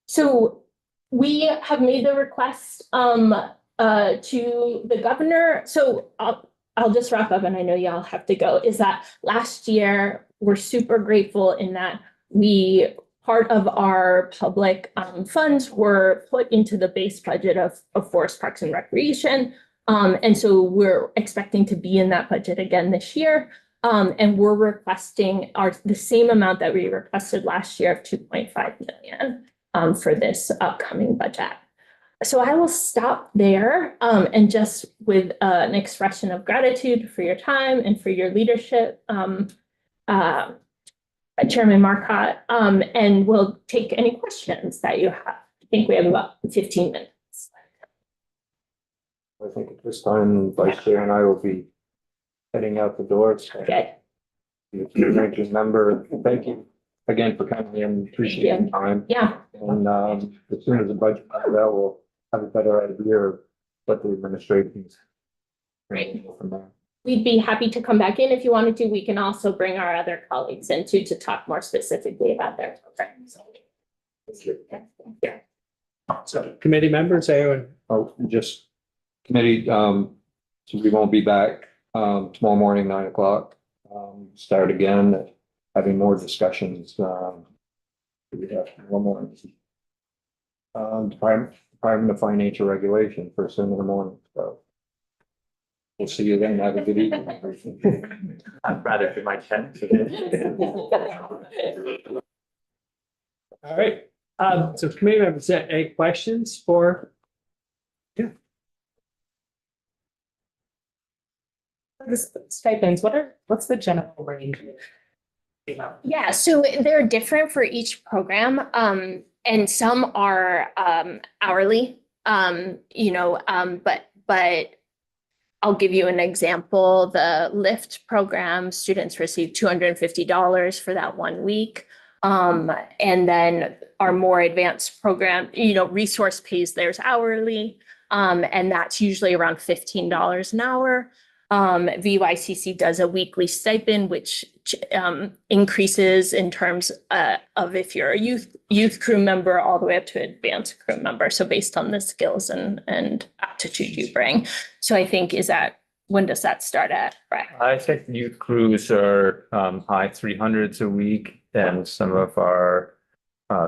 So we have made the request to the governor. So I'll just wrap up, and I know y'all have to go, is that last year we're super grateful in that part of our public funds were put into the base budget of Forest Parks and Recreation. And so we're expecting to be in that budget again this year. And we're requesting the same amount that we requested last year of $2.5 million for this upcoming budget. So I will stop there and just with an expression of gratitude for your time and for your leadership, Chairman Marcotte, and we'll take any questions that you have. I think we have about 15 minutes. I think at this time, Vice Chair and I will be heading out the door. So Okay. if you're a ranking member, thank you again for coming in. Appreciate your time. Yeah. And as soon as the budget comes out, we'll have a better idea of what the administration's. Great. From there. We'd be happy to come back in if you wanted to. We can also bring our other colleagues in to talk more specifically about their programs. So committee members, anyone? Oh, just committee, so we won't be back tomorrow morning, 9 o'clock. Start again at having more discussions. We have one more. Department of Financial Regulation first thing in the morning, so. We'll see you then. Have a good evening. I'd rather do my 10. All right, so committee members, any questions for? The stipends, what's the general range? Yeah, so they're different for each program, and some are hourly, but I'll give you an example. The LIFT program, students receive $250 for that 1 week. And then our more advanced program, resource pays theirs hourly, and that's usually around $15 an hour. VYCC does a weekly stipend, which increases in terms of if you're a youth crew member all the way up to advanced crew member. So based on the skills and aptitude you bring. So I think when does that start at, Brett? I think youth crews are high 300s a week, and some of our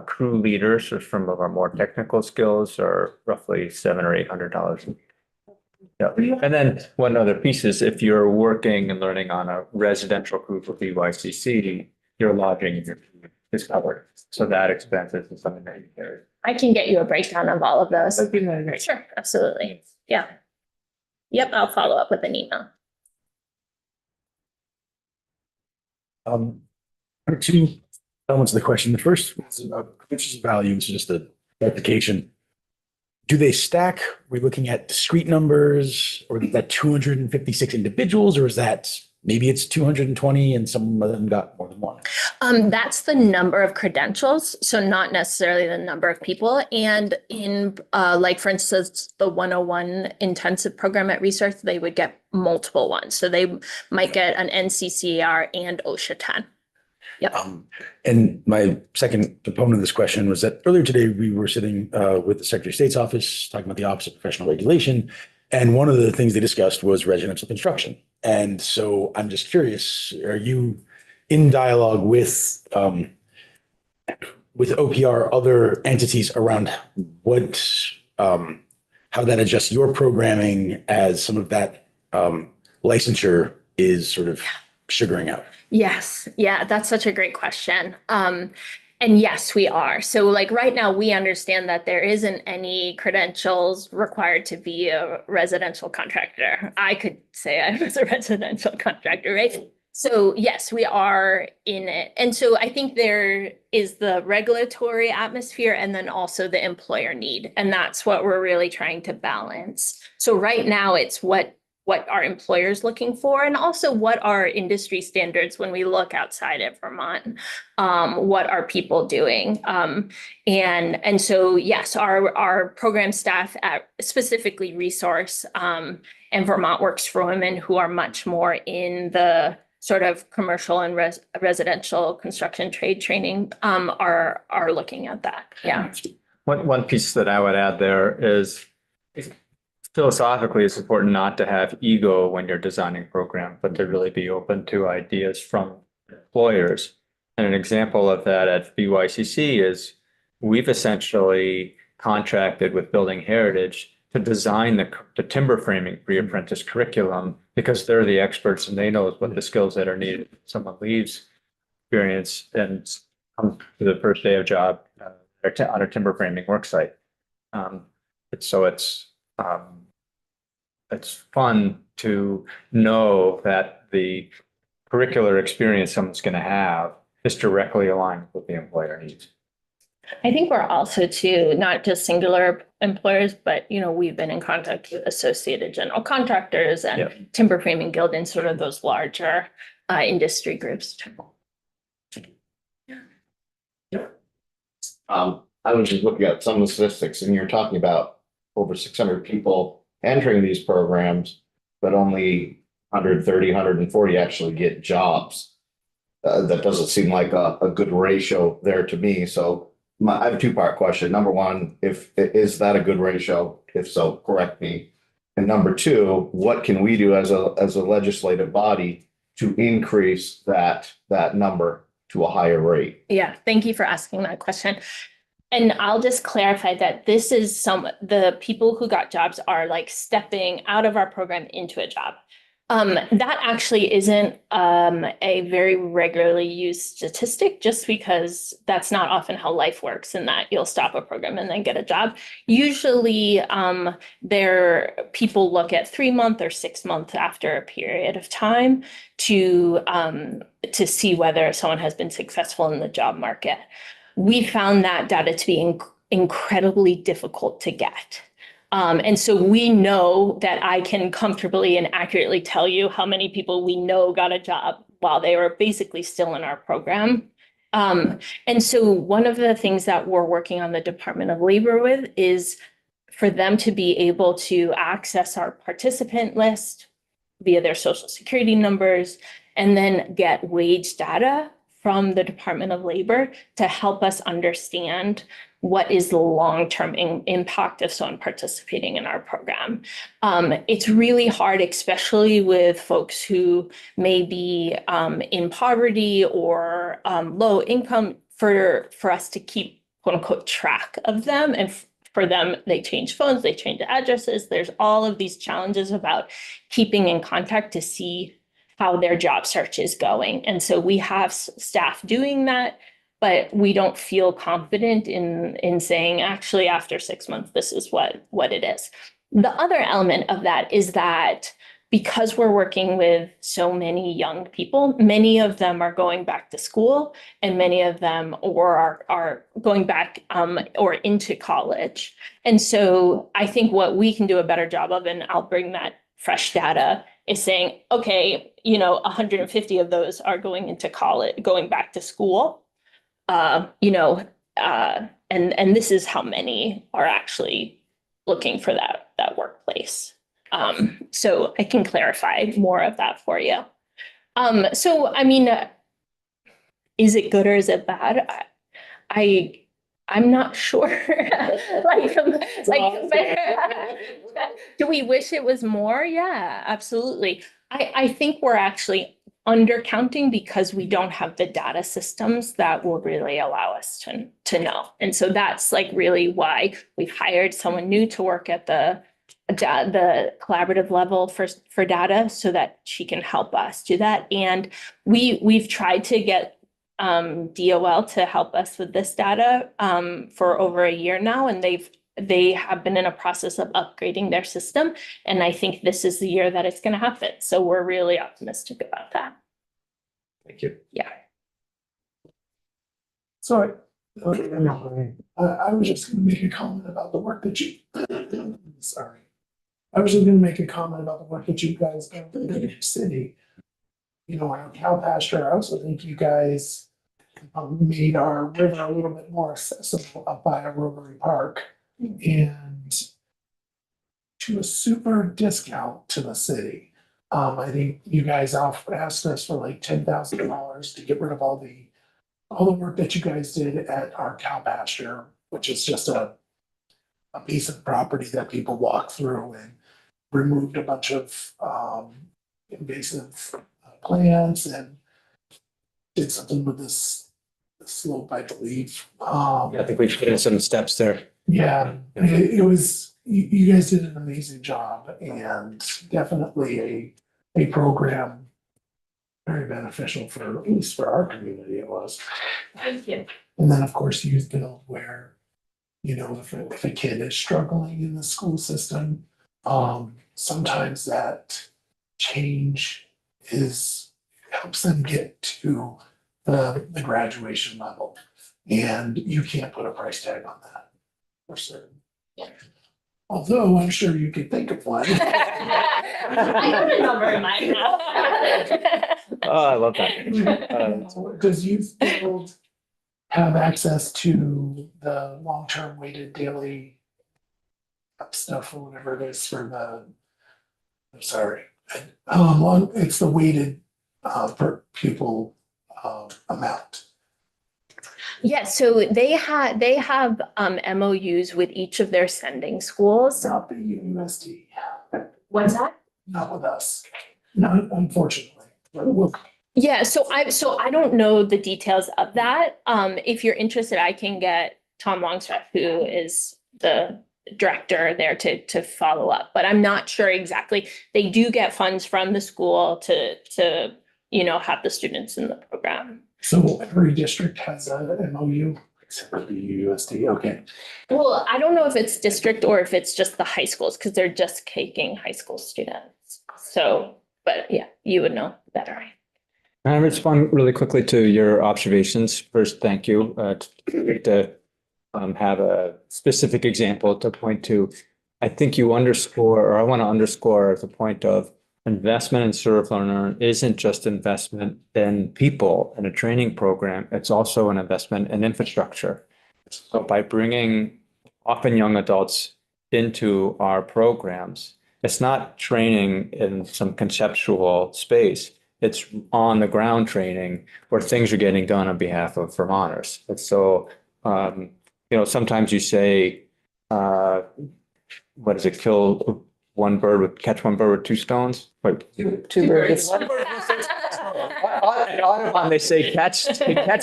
crew leaders or some of our more technical skills are roughly $700 or $800 a week. Yeah, and then one other piece is if you're working and learning on a residential crew for BYCC, your lodging and your food is covered. So that expense is something that you carry. I can get you a breakdown of all of those. That'd be really great. Sure, absolutely. Yeah. Yep, I'll follow up with an email. There are two elements of the question. The first is about purchase value, so just a clarification. Do they stack? We're looking at discrete numbers, or is that 256 individuals, or is that maybe it's 220 and some of them got more than one? That's the number of credentials, so not necessarily the number of people. And in like, for instance, the 101 intensive program at Research, they would get multiple ones. So they might get an NCCER and OSHA 10. Yep. And my second component of this question was that earlier today, we were sitting with the Secretary of State's office talking about the Office of Professional Regulation. And one of the things they discussed was residential construction. And so I'm just curious, are you in dialogue with OPR, other entities around how that adjusts your programming as some of that licensure is sort of sugaring out? Yes. Yeah, that's such a great question. And yes, we are. So like right now, we understand that there isn't any credentials required to be a residential contractor. I could say I was a residential contractor, right? So yes, we are in it. And so I think there is the regulatory atmosphere and then also the employer need. And that's what we're really trying to balance. So right now it's what our employers looking for, and also what are industry standards when we look outside of Vermont. What are people doing? And so yes, our program staff at specifically Resource and Vermont Works for Women, who are much more in the sort of commercial and residential construction trade training, are looking at that. Yeah. One piece that I would add there is philosophically, it's important not to have ego when you're designing a program, but to really be open to ideas from employers. And an example of that at BYCC is we've essentially contracted with Building Heritage to design the timber framing pre-apprentice curriculum, because they're the experts and they know what the skills that are needed. Someone leaves experience and comes to the first day of job on a timber framing work site. It's fun to know that the curricular experience someone's going to have is directly aligned with what the employer needs. I think we're also too, not just singular employers, but we've been in contact with Associated General Contractors and Timber Framing Guild and sort of those larger industry groups too. I was just looking at some of the statistics, and you're talking about over 600 people entering these programs, but only 130, 140 actually get jobs. That doesn't seem like a good ratio there to me. So I have a two-part question. Number one, is that a good ratio? If so, correct me. And number two, what can we do as a legislative body to increase that number? to a higher rate? Yeah, thank you for asking that question. And I'll just clarify that this is the people who got jobs are like stepping out of our program into a job. That actually isn't a very regularly used statistic, just because that's not often how life works, in that you'll stop a program and then get a job. Usually, people look at 3 months or 6 months after a period of time to see whether someone has been successful in the job market. We found that data to be incredibly difficult to get. And so we know that I can comfortably and accurately tell you how many people we know got a job while they were basically still in our program. And so one of the things that we're working on the Department of Labor with is for them to be able to access our participant list via their social security numbers, and then get wage data from the Department of Labor to help us understand what is the long-term impact of someone participating in our program. It's really hard, especially with folks who may be in poverty or low income, for us to keep quote unquote track of them. And for them, they change phones, they change addresses. There's all of these challenges about keeping in contact to see how their job search is going. And so we have staff doing that, but we don't feel confident in saying, actually, after 6 months, this is what it is. The other element of that is that because we're working with so many young people, many of them are going back to school, and many of them are going back or into college. And so I think what we can do a better job of, and I'll bring that fresh data, is saying, okay, 150 of those are going into college, going back to school. And this is how many are actually looking for that workplace. So I can clarify more of that for you. So, I mean, is it good or is it bad? I'm not sure. Do we wish it was more? Yeah, absolutely. I think we're actually undercounting because we don't have the data systems that will really allow us to know. And so that's like really why we've hired someone new to work at the collaborative level for data, so that she can help us do that. And we've tried to get DOL to help us with this data for over a year now, and they have been in a process of upgrading their system. And I think this is the year that it's going to happen. So we're really optimistic about that. Thank you. Yeah. Sorry. I was just gonna make a comment about the work that you, sorry. I was just gonna make a comment about the work that you guys do in the city. Our cow pasture, I also think you guys made our river a little bit more accessible up by a Rotary Park. And to a super discount to the city. I think you guys asked us for like $10,000 to get rid of all the work that you guys did at our cow pasture, which is just a piece of property that people walk through, and removed a bunch of invasive plants and did something with this slope, I believe. I think we've put in some steps there. Yeah, it was, you guys did an amazing job, and definitely a program very beneficial for, at least for our community, it was. Thank you. And then, of course, Youth Build, where, if a kid is struggling in the school system, sometimes that change helps them get to the graduation level. And you can't put a price tag on that, for certain. Although I'm sure you could think of one. I got a number in mind now. Oh, I love that. Does Youth Build have access to the long-term weighted daily stuff, or whatever it is for I'm sorry. It's the weighted per pupil amount. Yeah, so they have MOUs with each of their sending schools. Not the USD, What's that? not with us, not unfortunately, but Yeah, so I don't know the details of that. If you're interested, I can get Tom Longstreth, who is the director there to follow up, but I'm not sure exactly. They do get funds from the school to, have the students in the program. So every district has a MOU, except for the USD, okay. Well, I don't know if it's district or if it's just the high schools, because they're just taking high school students. So, but yeah, you would know better. Can I respond really quickly to your observations? First, thank you. To have a specific example to point to. I think you underscore, or I want to underscore the point of investment in Serve Learn Earn isn't just investment in people in a training program. It's also an investment in infrastructure. So by bringing often young adults into our programs, it's not training in some conceptual space. It's on the ground training where things are getting done on behalf of Vermonters. And so, sometimes you say, what is it, catch one bird with two stones? Wait. Two birds. In Audubon, they say catch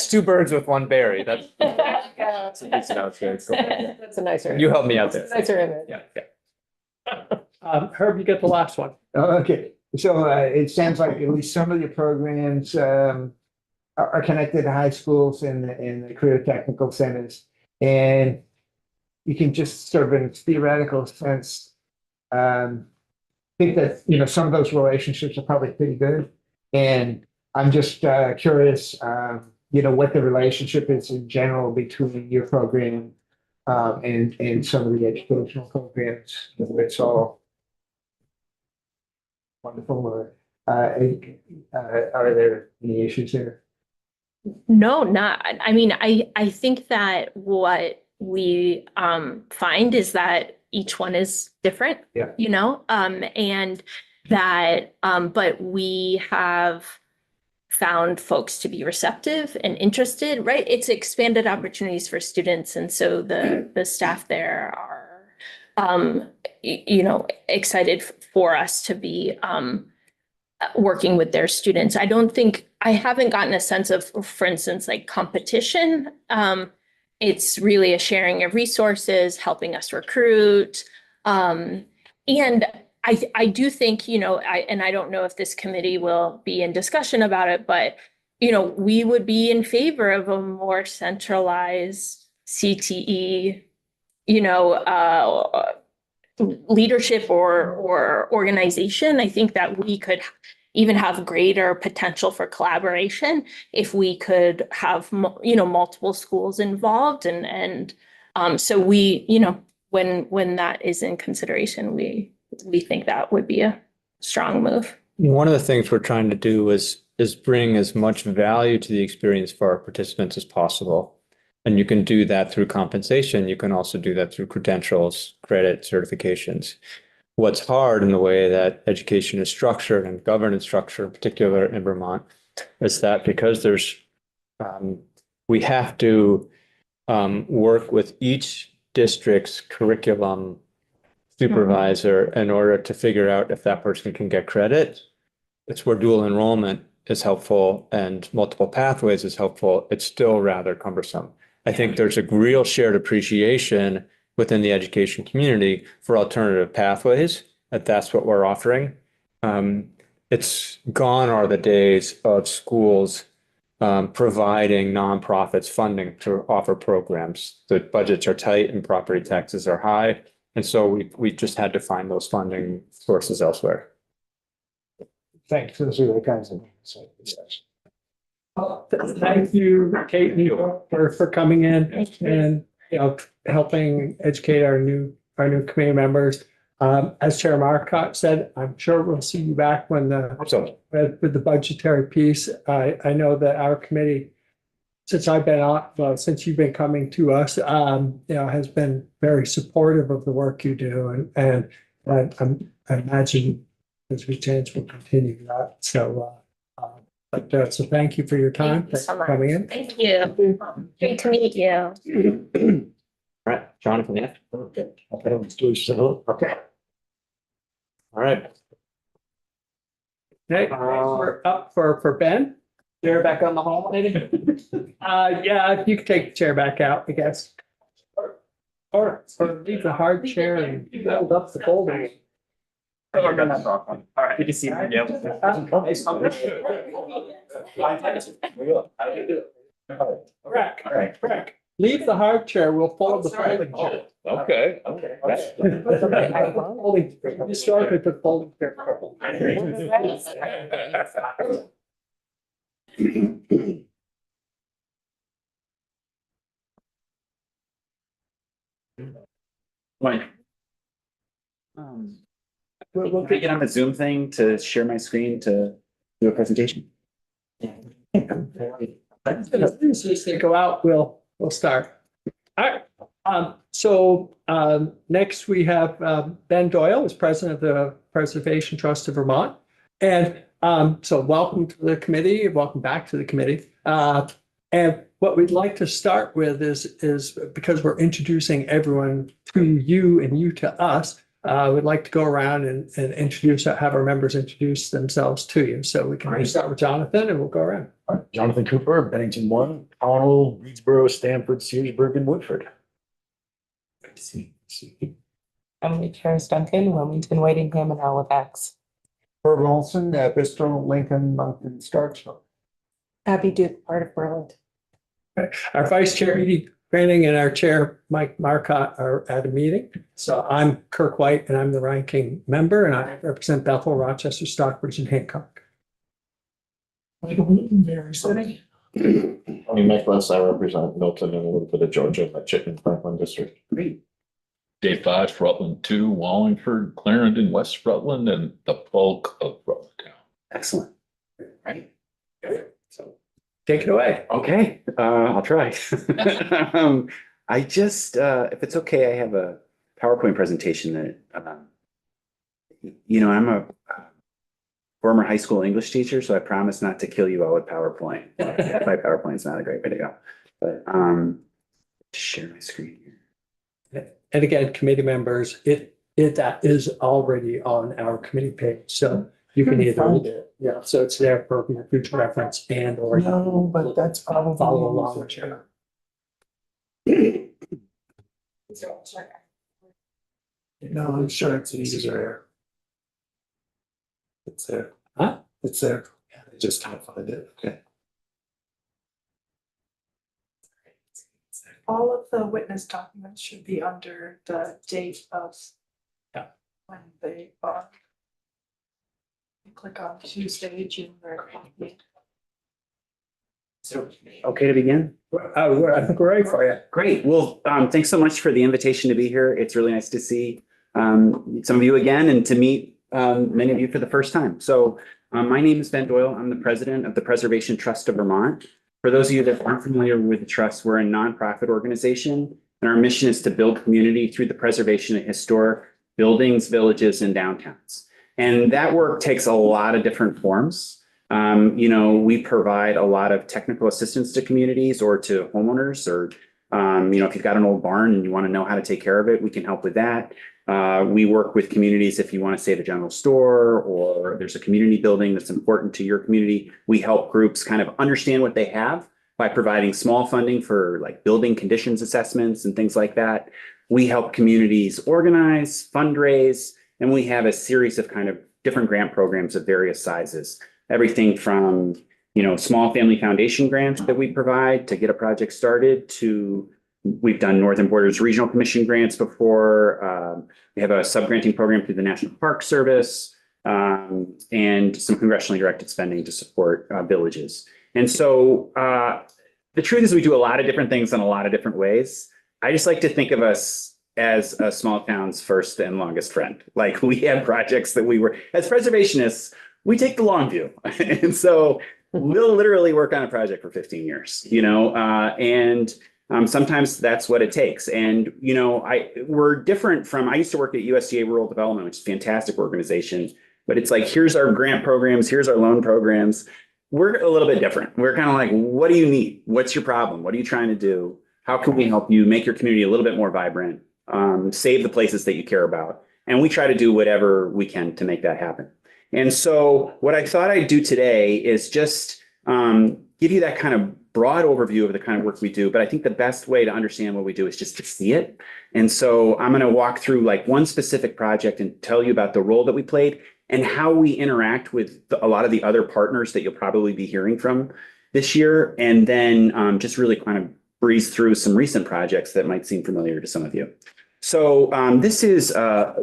two birds with one berry. That's a decent outfit. That's a nicer. You help me out there. Nicer image. Yeah. Herb, you get the last one. Okay, so it sounds like at least some of the programs are connected to high schools and the career technical centers. And you can just sort of in a theoretical sense, think that, some of those relationships are probably pretty good. And I'm just curious, what the relationship is in general between your program and some of the educational programs, whether it's all wonderful or are there any issues there? No, I mean, I think that what we find is that each one is different. Yeah. And that but we have found folks to be receptive and interested, right? It's expanded opportunities for students. And so the staff there are excited for us to be working with their students. I haven't gotten a sense of, for instance, like competition. It's really a sharing of resources, helping us recruit. And I do think, I don't know if this committee will be in discussion about it, but, we would be in favor of a more centralized CTE, leadership or organization. I think that we could even have greater potential for collaboration if we could have, multiple schools involved. And so we, when that is in consideration, we think that would be a strong move. One of the things we're trying to do is bring as much value to the experience for our participants as possible. And you can do that through compensation. You can also do that through credentials, credit, certifications. What's hard in the way that education is structured and governance structure, in particular in Vermont, is that because we have to work with each district's curriculum supervisor in order to figure out if that person can get credit. It's where dual enrollment is helpful and multiple pathways is helpful. It's still rather cumbersome. I think there's a real shared appreciation within the education community for alternative pathways, that's what we're offering. It's gone are the days of schools providing nonprofits funding to offer programs. The budgets are tight and property taxes are high. And so we just had to find those funding sources elsewhere. Thanks, those are the kinds of things. Thank you, Kate and Nico, for coming in and, helping educate our new committee members. As Chair Marcotte said, I'm sure we'll see you back when with the budgetary piece. I know that our committee, since I've been on, since you've been coming to us, has been very supportive of the work you do, and I imagine as we change, we'll continue that. So, so thank you for your time. Thank you so much. For coming in. Thank you. Great to meet you. All right, Jonathan, yeah. Okay, let's do it. Okay. All right. Okay, we're up for Ben. Chair back on the hall, maybe? Yeah, if you could take the chair back out, I guess. Or leave the hard chair and build up the folders. All right, good to see you. Correct. Leave the hard chair, we'll fold the folding chair. Okay. Folding, historically put folding chair. Can I get on the Zoom thing to share my screen to do a presentation? As soon as they go out, we'll start. All right, next we have Ben Doyle, is president of the Preservation Trust of Vermont. And so welcome to the committee, welcome back to the committee. And what we'd like to start with is because we're introducing everyone to you and you to us, we'd like to go around and have our members introduce themselves to you. So we can start with Jonathan and we'll go around. All right, Jonathan Cooper, Bennington 1, Powell, Reedsboro, Stanford, Searsburg, and Woodford. Good to see you. Emily Charis Duncan, Wilmington, Whitingham, and Halifax. Herb Olson, Bristol, Lincoln, Moncton, Starkville. Abby Duke, part of Berlin. Our vice chair, Edie Granning, and our chair, Mike Marcotte, are at a meeting. So I'm Kirk White, and I'm the ranking member, and I represent Bethel, Rochester, Stockbridge, and Hancock. Mary City. Tony Nicholas, I represent Milton and a little bit of Georgia, the Chittenden Franklin district. Great. Dave Bosch, Rutland 2, Wallingford, Clarendon, West Rutland, and the bulk of Rutland Town. Excellent. Right. So take it away. Okay, I'll try. I just, if it's okay, I have a PowerPoint presentation that, I'm a former high school English teacher, so I promise not to kill you all with PowerPoint. My PowerPoint's not a great way to go, but share my screen here. And again, committee members, that is already on our committee page, so you can either, so it's there for your future reference and or. No, but that's probably. Follow along with you. No, I'm sure it's easier. It's there. Huh? It's there. I just can't find it. Okay. All of the witness documents should be under the date of. Yeah. When they are. You click on Tuesday, June 3rd. So, okay to begin? I think we're ready for you. Great. Well, thanks so much for the invitation to be here. It's really nice to see some of you again and to meet many of you for the first time. So my name is Ben Doyle. I'm the president of the Preservation Trust of Vermont. For those of you that aren't familiar with the trust, we're a nonprofit organization, and our mission is to build community through the preservation of historic buildings, villages, and downtowns. And that work takes a lot of different forms. We provide a lot of technical assistance to communities or to homeowners, or, if you've got an old barn and you want to know how to take care of it, we can help with that. We work with communities if you want to save a general store or there's a community building that's important to your community. We help groups kind of understand what they have by providing small funding for like building conditions assessments and things like that. We help communities organize, fundraise, and we have a series of kind of different grant programs of various sizes. Everything from, small family foundation grants that we provide to get a project started to we've done Northern Borders Regional Commission grants before. We have a subgranting program through the National Park Service and some congressionally directed spending to support villages. And so the truth is we do a lot of different things in a lot of different ways. I just like to think of us as a small town's first and longest friend. Like we have projects that as preservationists, we take the long view. And so we'll literally work on a project for 15 years, sometimes that's what it takes. And, we're different from, I used to work at USDA Rural Development, which is a fantastic organization, but it's like, here's our grant programs, here's our loan programs. We're a little bit different. We're kind of like, what do you need? What's your problem? What are you trying to do? How can we help you make your community a little bit more vibrant? Save the places that you care about. And we try to do whatever we can to make that happen. And so what I thought I'd do today is just give you that kind of broad overview of the kind of work we do. But I think the best way to understand what we do is just to see it. And so I'm going to walk through like one specific project and tell you about the role that we played and how we interact with a lot of the other partners that you'll probably be hearing from this year. And then just really kind of breeze through some recent projects that might seem familiar to some of you. So this is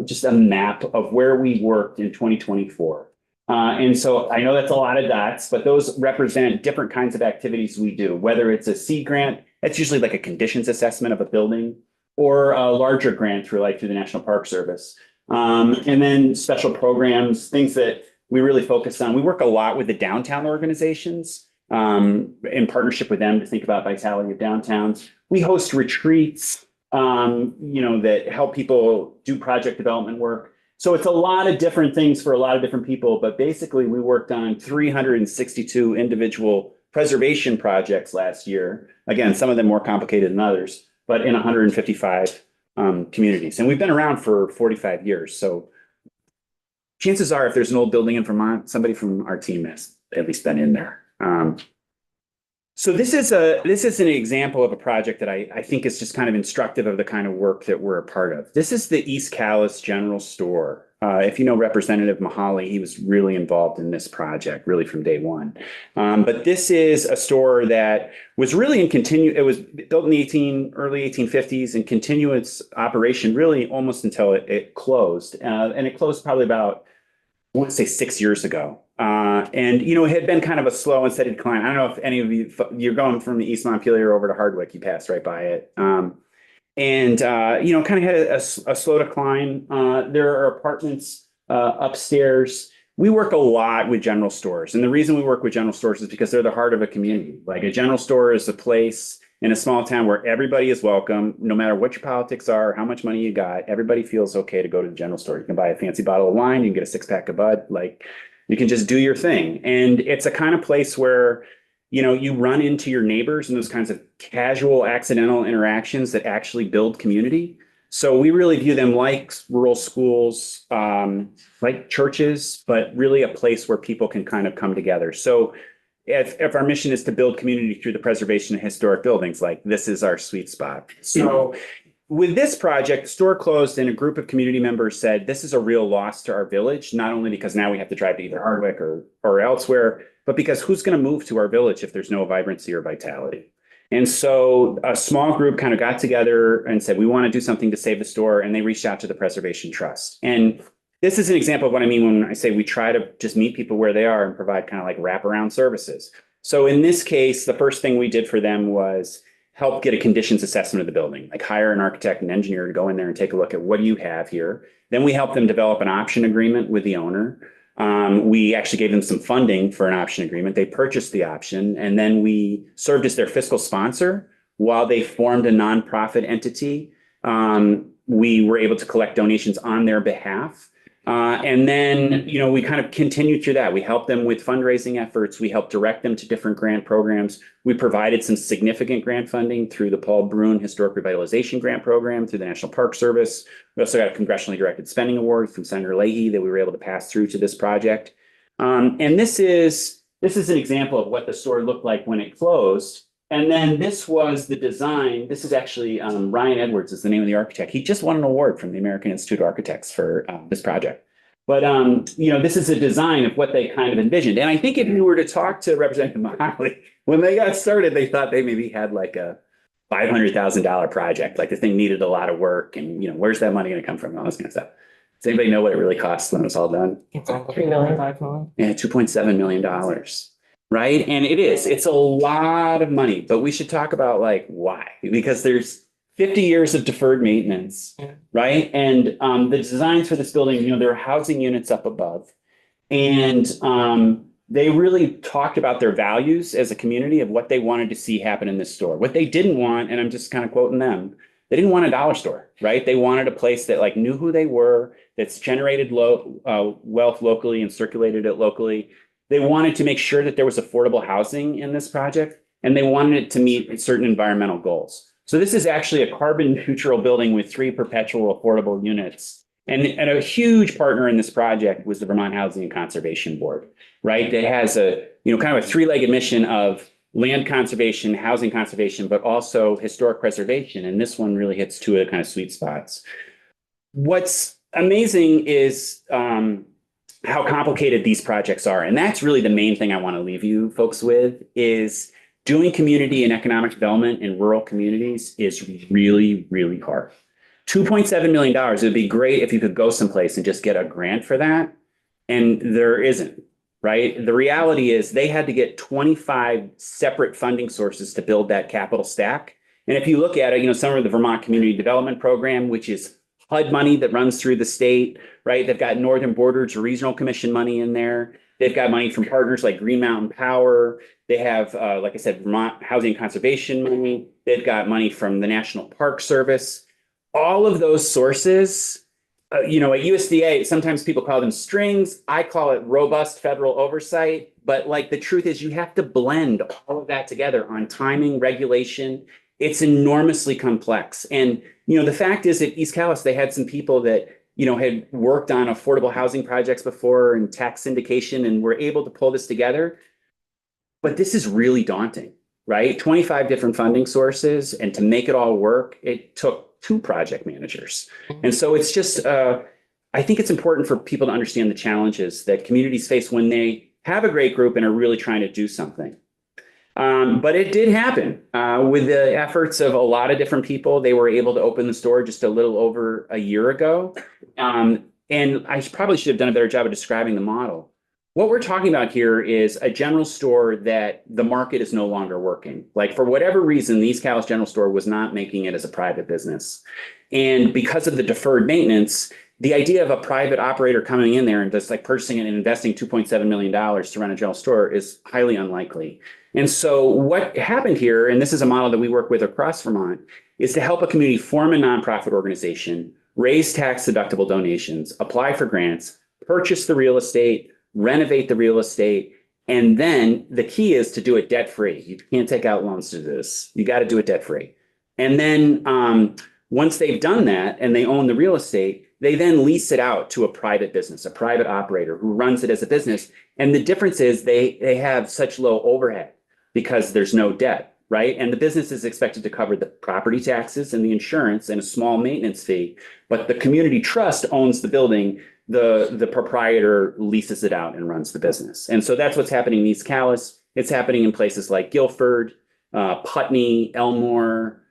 just a map of where we worked in 2024. And so I know that's a lot of dots, but those represent different kinds of activities we do, whether it's a seed grant, that's usually like a conditions assessment of a building, or a larger grant through the National Park Service. And then special programs, things that we really focus on. We work a lot with the downtown organizations in partnership with them to think about vitality of downtowns. We host retreats, that help people do project development work. So it's a lot of different things for a lot of different people, but basically we worked on 362 individual preservation projects last year. Again, some of them more complicated than others, but in 155 communities. And we've been around for 45 years. So chances are if there's an old building in Vermont, somebody from our team has at least been in there. So this is an example of a project that I think is just kind of instructive of the kind of work that we're a part of. This is the East Calais General Store. If you know Representative Mahaly, he was really involved in this project, really from day one. But this is a store that was really it was built in the early 1850s and continuous operation really almost until it closed. And it closed probably about, I want to say 6 years ago. And, it had been kind of a slow and steady decline. I don't know if any of you're going from the East Montpelier over to Hardwick, you pass right by it. Kind of had a slow decline. There are apartments upstairs. We work a lot with general stores. And the reason we work with general stores is because they're the heart of a community. Like a general store is a place in a small town where everybody is welcome, no matter what your politics are, how much money you got, everybody feels okay to go to the general store. You can buy a fancy bottle of wine, you can get a 6-pack of Bud, you can just do your thing. And it's a kind of place where, you run into your neighbors and those kinds of casual, accidental interactions that actually build community. So we really view them like rural schools, like churches, but really a place where people can kind of come together. So if our mission is to build community through the preservation of historic buildings, this is our sweet spot. So with this project, the store closed and a group of community members said, this is a real loss to our village, not only because now we have to drive to either Hardwick or elsewhere, but because who's going to move to our village if there's no vibrancy or vitality? And so a small group kind of got together and said, we want to do something to save the store. And they reached out to the Preservation Trust. And this is an example of what I mean when I say we try to just meet people where they are and provide kind of wraparound services. So in this case, the first thing we did for them was help get a conditions assessment of the building, hire an architect and engineer to go in there and take a look at what do you have here. Then we helped them develop an option agreement with the owner. We actually gave them some funding for an option agreement. They purchased the option, and then we served as their fiscal sponsor while they formed a nonprofit entity. We were able to collect donations on their behalf. And then, we kind of continued through that. We helped them with fundraising efforts. We helped direct them to different grant programs. We provided some significant grant funding through the Paul Brun Historic Revitalization Grant Program, through the National Park Service. We also got a congressionally directed spending award from Senator Leahy that we were able to pass through to this project. And this is an example of what the store looked like when it closed. And then this was the design. This is actually Ryan Edwards is the name of the architect. He just won an award from the American Institute of Architects for this project. But, this is a design of what they kind of envisioned. And I think if you were to talk to Representative Mahaly, when they got started, they thought they maybe had a $500,000 project. The thing needed a lot of work and, where's that money going to come from? All this kind of stuff. Does anybody know what it really costs when it's all done? It's $3 million, $5 million. Yeah, $2.7 million. Right. And it's a lot of money, but we should talk about why, because there's 50 years of deferred maintenance. Right. And the designs for this building, there are housing units up above, and they really talked about their values as a community of what they wanted to see happen in this store. What they didn't want, and I'm just kind of quoting them, they didn't want a dollar store, right? They wanted a place that knew who they were, that's generated wealth locally and circulated it locally. They wanted to make sure that there was affordable housing in this project, and they wanted it to meet certain environmental goals. So this is actually a carbon neutral building with 3 perpetual affordable units. And a huge partner in this project was the Vermont Housing and Conservation Board, right? That has a, kind of a three-legged mission of land conservation, housing conservation, but also historic preservation. And this one really hits two of the kind of sweet spots. What's amazing is how complicated these projects are. And that's really the main thing I want to leave you folks with is doing community and economic development in rural communities is really, really hard. $2.7 million. It would be great if you could go someplace and just get a grant for that. And there isn't, right? The reality is they had to get 25 separate funding sources to build that capital stack. And if you look at it, some of the Vermont Community Development Program, which is HUD money that runs through the state, right? They've got Northern Borders Regional Commission money in there. They've got money from partners like Green Mountain Power. They have, like I said, Vermont Housing and Conservation money. They've got money from the National Park Service. All of those sources, at USDA, sometimes people call them strings. I call it robust federal oversight. But the truth is you have to blend all of that together on timing, regulation. It's enormously complex. And, the fact is at East Calais, they had some people that, had worked on affordable housing projects before and tax syndication and were able to pull this together. But this is really daunting, right? 25 different funding sources. And to make it all work, it took 2 project managers. And so it's just, I think it's important for people to understand the challenges that communities face when they have a great group and are really trying to do something. But it did happen with the efforts of a lot of different people. They were able to open the store just a little over a year ago. And I probably should have done a better job of describing the model. What we're talking about here is a general store that the market is no longer working. For whatever reason, the East Calais General Store was not making it as a private business. And because of the deferred maintenance, the idea of a private operator coming in there and just purchasing it and investing $2.7 million to run a general store is highly unlikely. And so what happened here, and this is a model that we work with across Vermont, is to help a community form a nonprofit organization, raise tax deductible donations, apply for grants, purchase the real estate, renovate the real estate, and then the key is to do it debt-free. You can't take out loans to do this. You got to do it debt-free. And then once they've done that and they own the real estate, they then lease it out to a private business, a private operator who runs it as a business. And the difference is they have such low overhead because there's no debt, right? And the business is expected to cover the property taxes and the insurance and a small maintenance fee. But the community trust owns the building. The proprietor leases it out and runs the business. And so that's what's happening in East Calais. It's happening in places like Guilford, Putney, Elmore,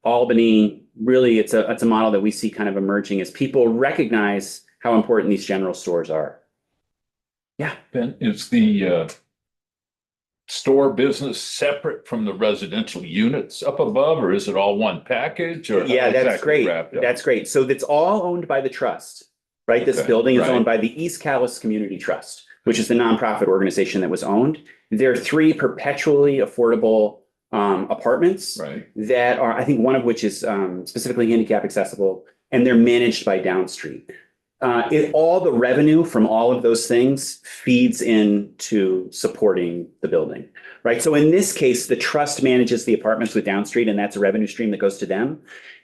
Albany. Really, it's a model that we see kind of emerging as people recognize how important these general stores are. Yeah. Ben, is the store business separate from the residential units up above, or is it all one package? Or yeah, that's great. That's great. So it's all owned by the trust, right? This building is owned by the East Calais Community Trust, which is the nonprofit organization that was owned. There are 3 perpetually affordable apartments that are, I think one of which is specifically handicap accessible, and they're managed by Downstreet. All the revenue from all of those things feeds into supporting the building, right? So in this case, the trust manages the apartments with Downstreet, and that's a revenue stream that goes to them.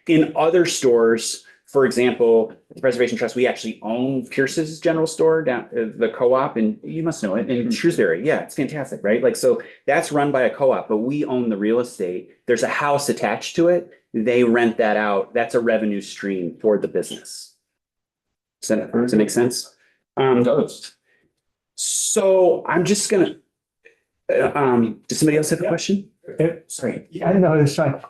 In other stores, for example, the Preservation Trust, we actually own Pierce's General Store down the co-op, and you must know it in Shrewsbury. Yeah, it's fantastic, right? So that's run by a co-op, but we own the real estate. There's a house attached to it. They rent that out. That's a revenue stream for the business. Does that make sense? It does. So I'm just gonna. Does somebody else have a question? Sorry. Yeah, no, it's fine.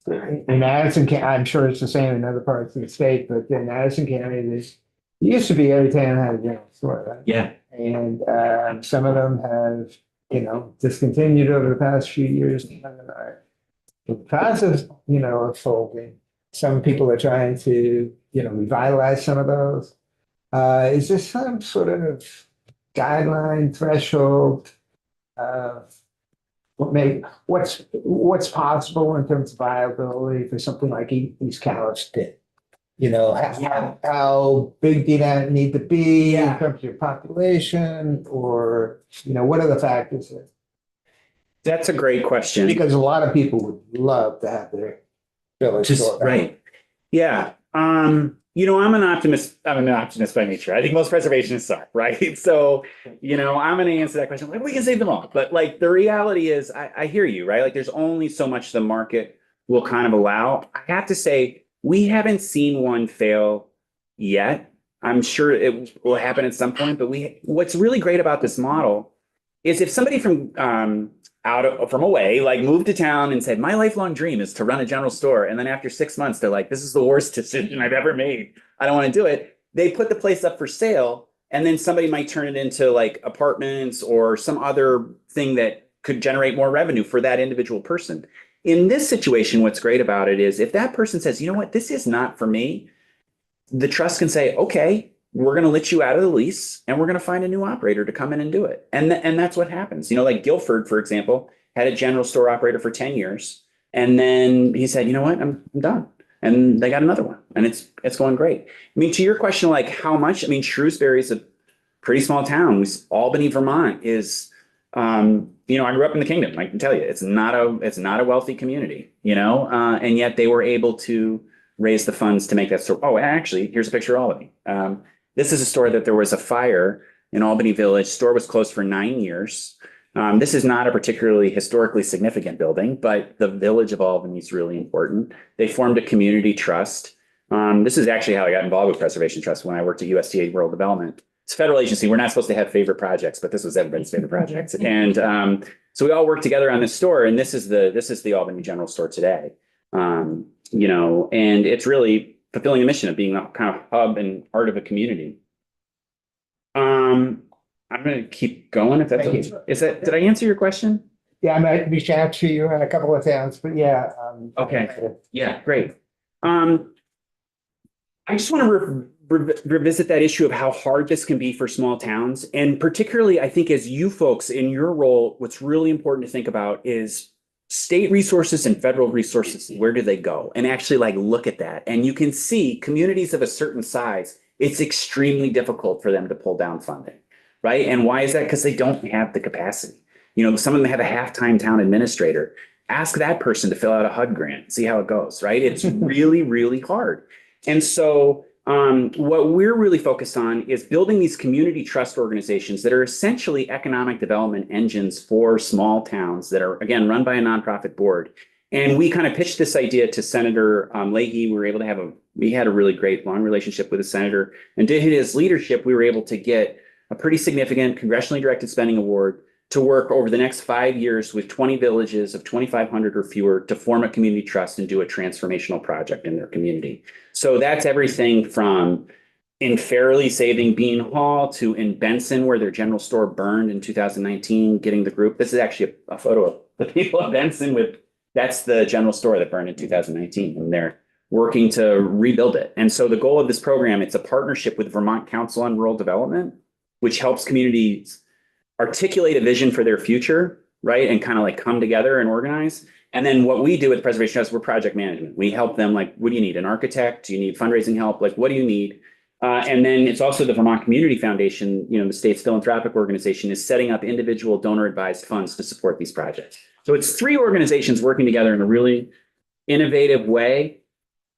In Addison County, I'm sure it's the same in other parts of the state, but in Addison County, it used to be every town had a general store, right? Yeah. And some of them have, discontinued over the past few years. The process, of folding. Some people are trying to, revitalize some of those. Is there some sort of guideline threshold? What's possible in terms of viability for something like East Calais did? How big do that need to be in terms of your population, or what are the factors there? That's a great question. Because a lot of people would love to have their village store. Right. Yeah. I'm an optimist. I'm an optimist by nature. I think most preservationists are, right? So, I'm going to answer that question. Like, we can save them all. But like the reality is, I hear you, right? Like there's only so much the market will kind of allow. I have to say, we haven't seen one fail yet. I'm sure it will happen at some point, but what's really great about this model is if somebody from from away, like moved to town and said, my lifelong dream is to run a general store. And then after 6 months, they're like, this is the worst decision I've ever made. I don't want to do it. They put the place up for sale. And then somebody might turn it into like apartments or some other thing that could generate more revenue for that individual person. In this situation, what's great about it is if that person says, you know what, this is not for me, the trust can say, okay, we're going to let you out of the lease and we're going to find a new operator to come in and do it. And that's what happens. Like Guilford, for example, had a general store operator for 10 years. And then he said, you know what, I'm done. And they got another one and it's going great. I mean, to your question, like how much, Shrewsbury is a pretty small town. Albany, Vermont is, I grew up in the Kingdom. I can tell you, it's not a wealthy community, and yet they were able to raise the funds to make that store. Oh, actually, here's a picture of Albany. This is a store that there was a fire in Albany Village. Store was closed for 9 years. This is not a particularly historically significant building, but the village of Albany is really important. They formed a community trust. This is actually how I got involved with Preservation Trust when I worked at USDA Rural Development. It's a federal agency. We're not supposed to have favorite projects, but this was everybody's favorite project. And so we all worked together on this store, and this is the Albany General Store today. And it's really fulfilling the mission of being the kind of hub and heart of a community. I'm going to keep going if that's okay. Did I answer your question? Yeah, I might reach out to you on a couple of things, but yeah. Okay. Yeah, great. I just want to revisit that issue of how hard this can be for small towns. And particularly, I think as you folks in your role, what's really important to think about is state resources and federal resources. Where do they go? And actually look at that. And you can see communities of a certain size, it's extremely difficult for them to pull down funding, right? And why is that? Because they don't have the capacity. Some of them have a half-time town administrator. Ask that person to fill out a HUD grant, see how it goes, right? It's really, really hard. And so what we're really focused on is building these community trust organizations that are essentially economic development engines for small towns that are, again, run by a nonprofit board. And we kind of pitched this idea to Senator Leahy. We had a really great long relationship with the senator. And to his leadership, we were able to get a pretty significant congressionally directed spending award to work over the next 5 years with 20 villages of 2,500 or fewer to form a community trust and do a transformational project in their community. So that's everything from in Fairleigh saving Bean Hall to in Benson where their general store burned in 2019, getting the group. This is actually a photo of the people of Benson that's the general store that burned in 2019 and they're working to rebuild it. And so the goal of this program, it's a partnership with Vermont Council on Rural Development, which helps communities articulate a vision for their future, right? And kind of come together and organize. And then what we do with Preservation Trust, we're project management. We help them what do you need? An architect? Do you need fundraising help? What do you need? And then it's also the Vermont Community Foundation, the state's philanthropic organization is setting up individual donor advised funds to support these projects. So it's 3 organizations working together in a really innovative way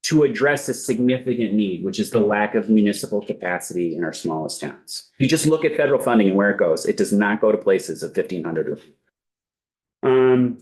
to address a significant need, which is the lack of municipal capacity in our smallest towns. If you just look at federal funding and where it goes, it does not go to places of 1,500 or fewer.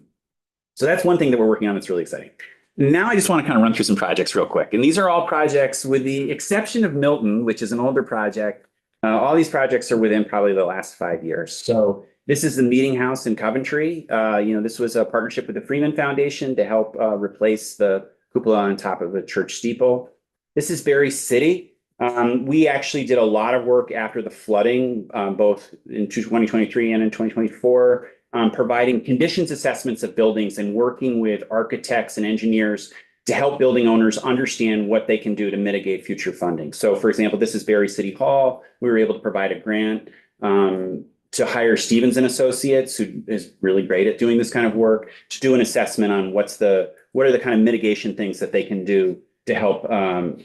So that's one thing that we're working on that's really exciting. Now I just want to kind of run through some projects real quick. And these are all projects with the exception of Milton, which is an older project. All these projects are within probably the last 5 years. So this is the Meeting House in Coventry. This was a partnership with the Freeman Foundation to help replace the cupola on top of a church steeple. This is Berry City. We actually did a lot of work after the flooding, both in 2023 and in 2024, providing conditions assessments of buildings and working with architects and engineers to help building owners understand what they can do to mitigate future funding. So for example, this is Berry City Hall. We were able to provide a grant to hire Stevens and Associates, who is really great at doing this kind of work, to do an assessment on what are the kind of mitigation things that they can do to help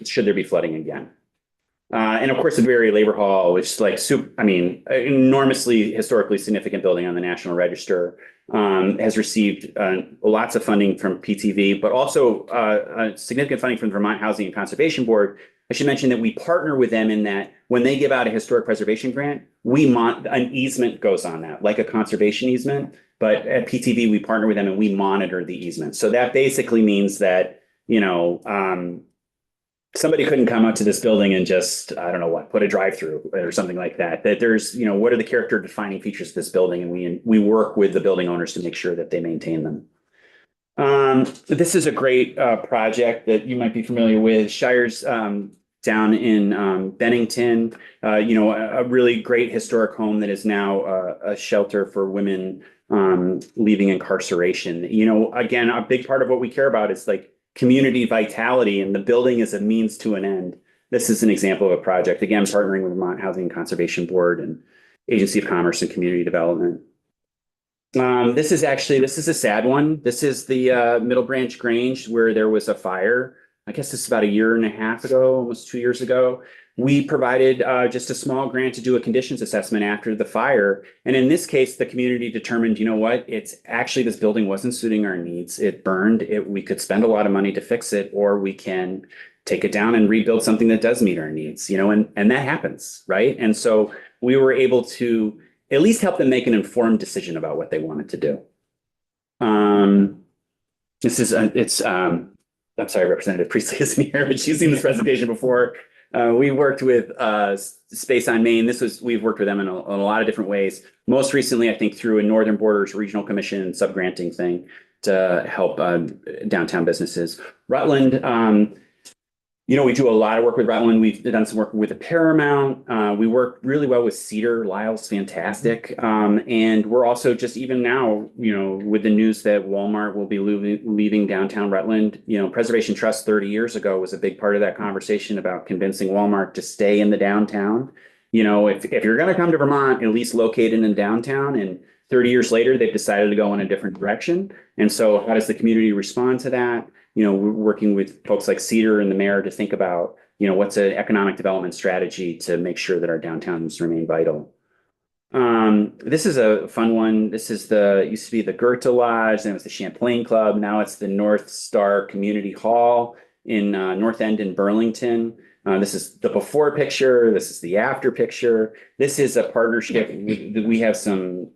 should there be flooding again. And of course, the Barry Labor Hall, which is like enormously historically significant building on the National Register, has received lots of funding from PTV, but also significant funding from the Vermont Housing and Conservation Board. I should mention that we partner with them in that when they give out a historic preservation grant, an easement goes on that, like a conservation easement. But at PTV, we partner with them and we monitor the easement. So that basically means that, somebody couldn't come out to this building and just, I don't know what, put a drive-through or something like that. That there's, what are the character defining features of this building? And we work with the building owners to make sure that they maintain them. This is a great project that you might be familiar with. Shires down in Bennington, a really great historic home that is now a shelter for women leaving incarceration. Again, a big part of what we care about is like community vitality, and the building is a means to an end. This is an example of a project, again, partnering with Vermont Housing and Conservation Board and Agency of Commerce and Community Development. This is a sad one. This is the Middle Branch Grange where there was a fire. I guess this is about 1.5 years ago, almost 2 years ago. We provided just a small grant to do a conditions assessment after the fire. And in this case, the community determined, it's actually this building wasn't suiting our needs. It burned. We could spend a lot of money to fix it, or we can take it down and rebuild something that does meet our needs, and that happens, right? And so we were able to at least help them make an informed decision about what they wanted to do. I'm sorry, Representative Priestley isn't here, but she's seen this presentation before. We worked with Space on Main. We've worked with them in a lot of different ways. Most recently, I think through a Northern Borders Regional Commission sub-granting thing to help downtown businesses. Rutland, we do a lot of work with Rutland. We've done some work with the Paramount. We work really well with Cedar. Lyle's fantastic. And we're also just even now, with the news that Walmart will be leaving downtown Rutland, Preservation Trust 30 years ago was a big part of that conversation about convincing Walmart to stay in the downtown. If you're going to come to Vermont, at least locate in downtown, and 30 years later, they've decided to go in a different direction. And so how does the community respond to that? We're working with folks like Cedar and the mayor to think about, what's an economic development strategy to make sure that our downtowns remain vital. This is a fun one. This is used to be the Goethe Lodge, then it was the Champlain Club. Now it's the North Star Community Hall in North End in Burlington. This is the before picture. This is the after picture. This is a partnership. We have some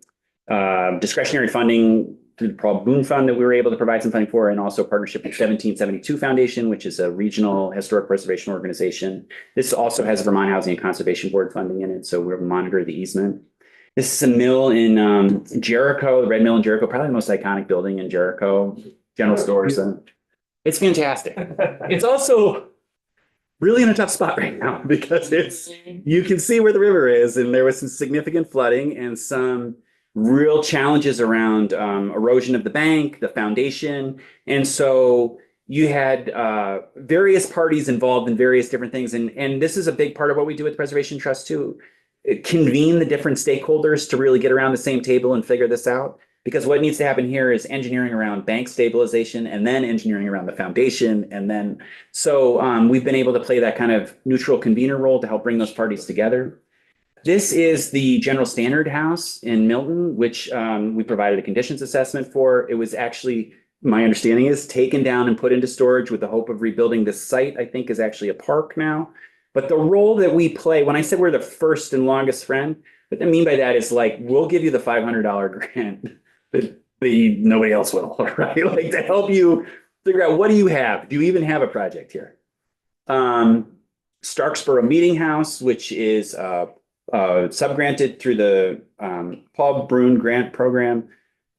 discretionary funding through the Paul Boone Fund that we were able to provide some funding for, and also partnership with 1772 Foundation, which is a regional historic preservation organization. This also has Vermont Housing and Conservation Board funding in it, so we'll monitor the easement. This is a mill in Jericho, the Red Mill in Jericho, probably the most iconic building in Jericho, general stores. It's fantastic. It's also really in a tough spot right now because you can see where the river is, and there was some significant flooding and some real challenges around erosion of the bank, the foundation. And so you had various parties involved in various different things. And this is a big part of what we do with Preservation Trust too. Convene the different stakeholders to really get around the same table and figure this out. Because what needs to happen here is engineering around bank stabilization and then engineering around the foundation. And then, so we've been able to play that kind of neutral convener role to help bring those parties together. This is the General Standard House in Milton, which we provided a conditions assessment for. It was actually, my understanding is, taken down and put into storage with the hope of rebuilding. This site, I think, is actually a park now. But the role that we play, when I said we're the first and longest friend, what I mean by that is like, we'll give you the $500 grant, but nobody else will, right? Like to help you figure out, what do you have? Do you even have a project here? Starksboro Meeting House, which is subgranted through the Paul Brune Grant Program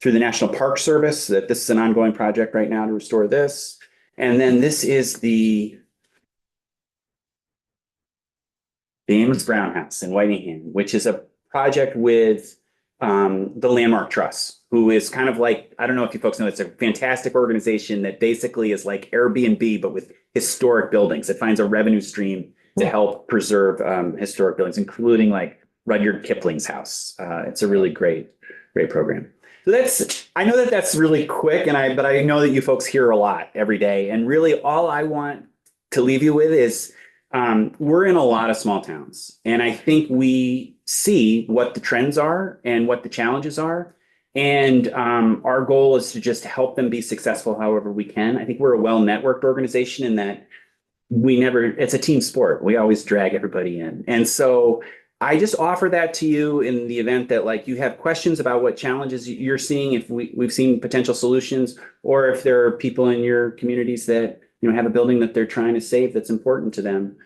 through the National Park Service. That this is an ongoing project right now to restore this. And then this is the James Brown House in Whitingham, which is a project with the Landmark Trust, who is kind of like, I don't know if you folks know, it's a fantastic organization that basically is like Airbnb, but with historic buildings. It finds a revenue stream to help preserve historic buildings, including like Rudyard Kipling's house. It's a really great program. So I know that that's really quick, but I know that you folks hear a lot every day. And really all I want to leave you with is We're in a lot of small towns, and I think we see what the trends are and what the challenges are. And our goal is to just help them be successful however we can. I think we're a well-networked organization in that it's a team sport. We always drag everybody in. And so I just offer that to you in the event that like you have questions about what challenges you're seeing, if we've seen potential solutions, or if there are people in your communities that, have a building that they're trying to save that's important to them.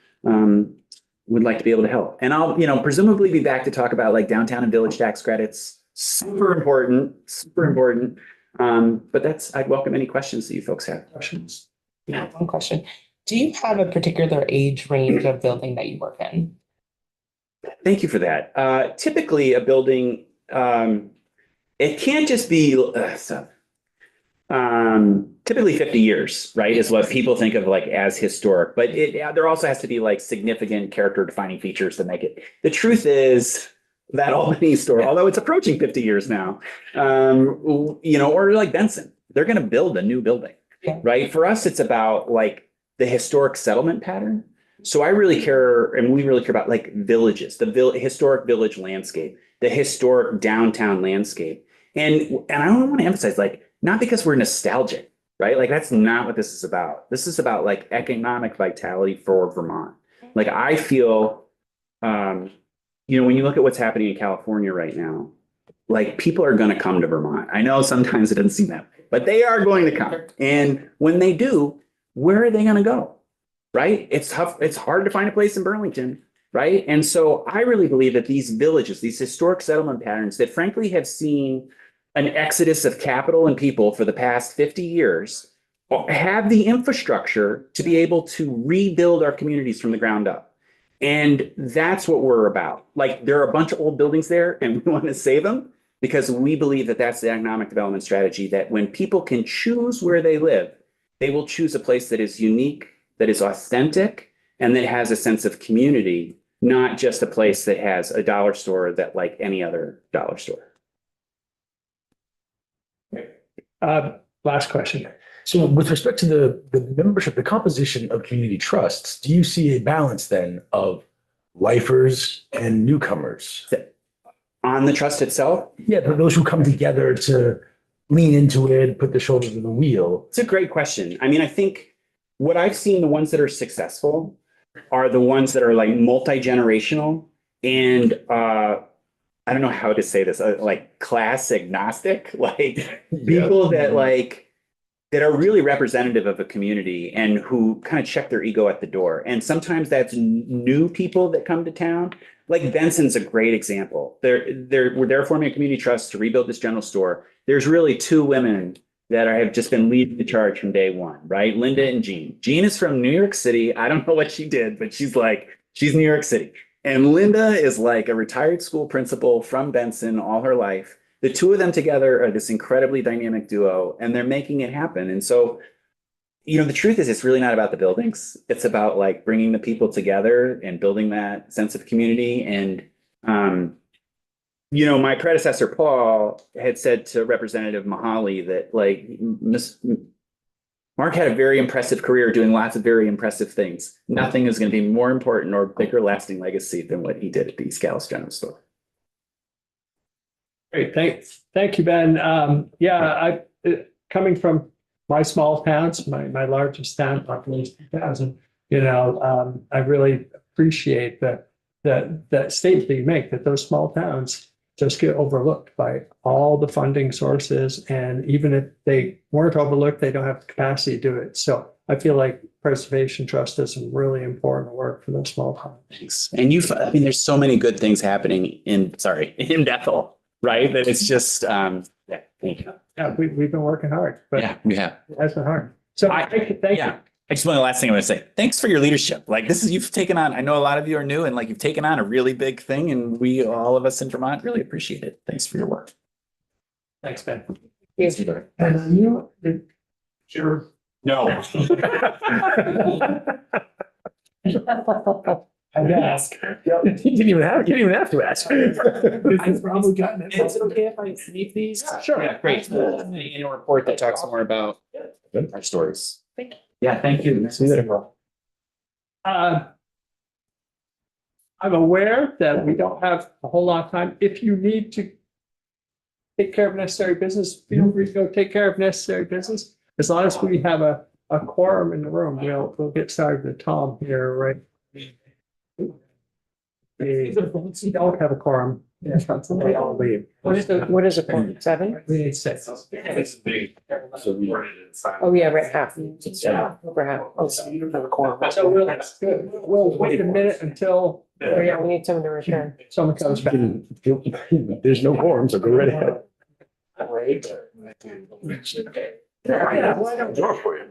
Would like to be able to help. And I'll, presumably be back to talk about like downtown and village tax credits. Super important, super important. But I'd welcome any questions that you folks have. Questions? Yeah, one question. Do you have a particular age range of building that you work in? Thank you for that. Typically a building, it can't just be, typically 50 years, right, is what people think of like as historic, but there also has to be like significant character defining features to make it. The truth is that Albany store, although it's approaching 50 years now, or like Benson, they're going to build a new building, right? For us, it's about like the historic settlement pattern. So I really care, and we really care about like villages, the historic village landscape, the historic downtown landscape. And I don't want to emphasize like, not because we're nostalgic, right? Like that's not what this is about. This is about like economic vitality for Vermont. Like I feel, when you look at what's happening in California right now, like people are going to come to Vermont. I know sometimes it doesn't seem that way, but they are going to come. And when they do, where are they going to go? Right? It's tough. It's hard to find a place in Burlington, right? And so I really believe that these villages, these historic settlement patterns that frankly have seen an exodus of capital and people for the past 50 years, have the infrastructure to be able to rebuild our communities from the ground up. And that's what we're about. Like there are a bunch of old buildings there and we want to save them because we believe that that's the economic development strategy, that when people can choose where they live, they will choose a place that is unique, that is authentic, and that has a sense of community, not just a place that has a dollar store that like any other dollar store. Last question. So with respect to the membership, the composition of community trusts, do you see a balance then of lifers and newcomers? On the trust itself? Yeah, those who come together to lean into it, put the shoulder to the wheel. It's a great question. I mean, I think what I've seen, the ones that are successful are the ones that are like multi-generational and I don't know how to say this, like class agnostic, like people that are really representative of a community and who kind of check their ego at the door. And sometimes that's new people that come to town. Like Benson's a great example. They're forming a community trust to rebuild this general store. There's really two women that have just been leading the charge from day one, right? Linda and Jean. Jean is from New York City. I don't know what she did, but she's New York City. And Linda is like a retired school principal from Benson all her life. The two of them together are this incredibly dynamic duo, and they're making it happen. And so, the truth is it's really not about the buildings. It's about like bringing the people together and building that sense of community. And, my predecessor, Paul, had said to Representative Mahali that like Mark had a very impressive career doing lots of very impressive things. Nothing is going to be more important or bigger lasting legacy than what he did at the East Calais General Store. Great, thank you, Ben. Coming from my small towns, my largest town, population 2,000, I really appreciate that statement that you make, that those small towns just get overlooked by all the funding sources. And even if they weren't overlooked, they don't have the capacity to do it. So I feel like Preservation Trust does some really important work for those small towns. Thanks. And there's so many good things happening in Bethel, right? That it's just, thank you. Yeah, we've been working hard, but yeah, we have. It has been hard. So thank you. I just want the last thing I want to say. Thanks for your leadership. Like you've taken on, I know a lot of you are new and like you've taken on a really big thing and all of us in Vermont really appreciate it. Thanks for your work. Thanks, Ben. And sure. No. I'd ask. You didn't even have to ask. I've probably gotten it. Is it okay if I leave these? Sure. Yeah, great. The annual report that talks more about our stories. Thank you. Yeah, thank you. Uh, I'm aware that we don't have a whole lot of time. If you need to take care of necessary business, feel free to go take care of necessary business. As long as we have a quorum in the room, we'll get started with Tom here, right? We don't have a quorum. They all leave. What is a quorum? 7? We need 6. Oh, yeah, right, half. Over half. Oh, so you don't have a quorum. So we'll wait a minute until Oh, yeah, we need someone to return. someone comes back. There's no quorum, so go right ahead. Wait. Door for you.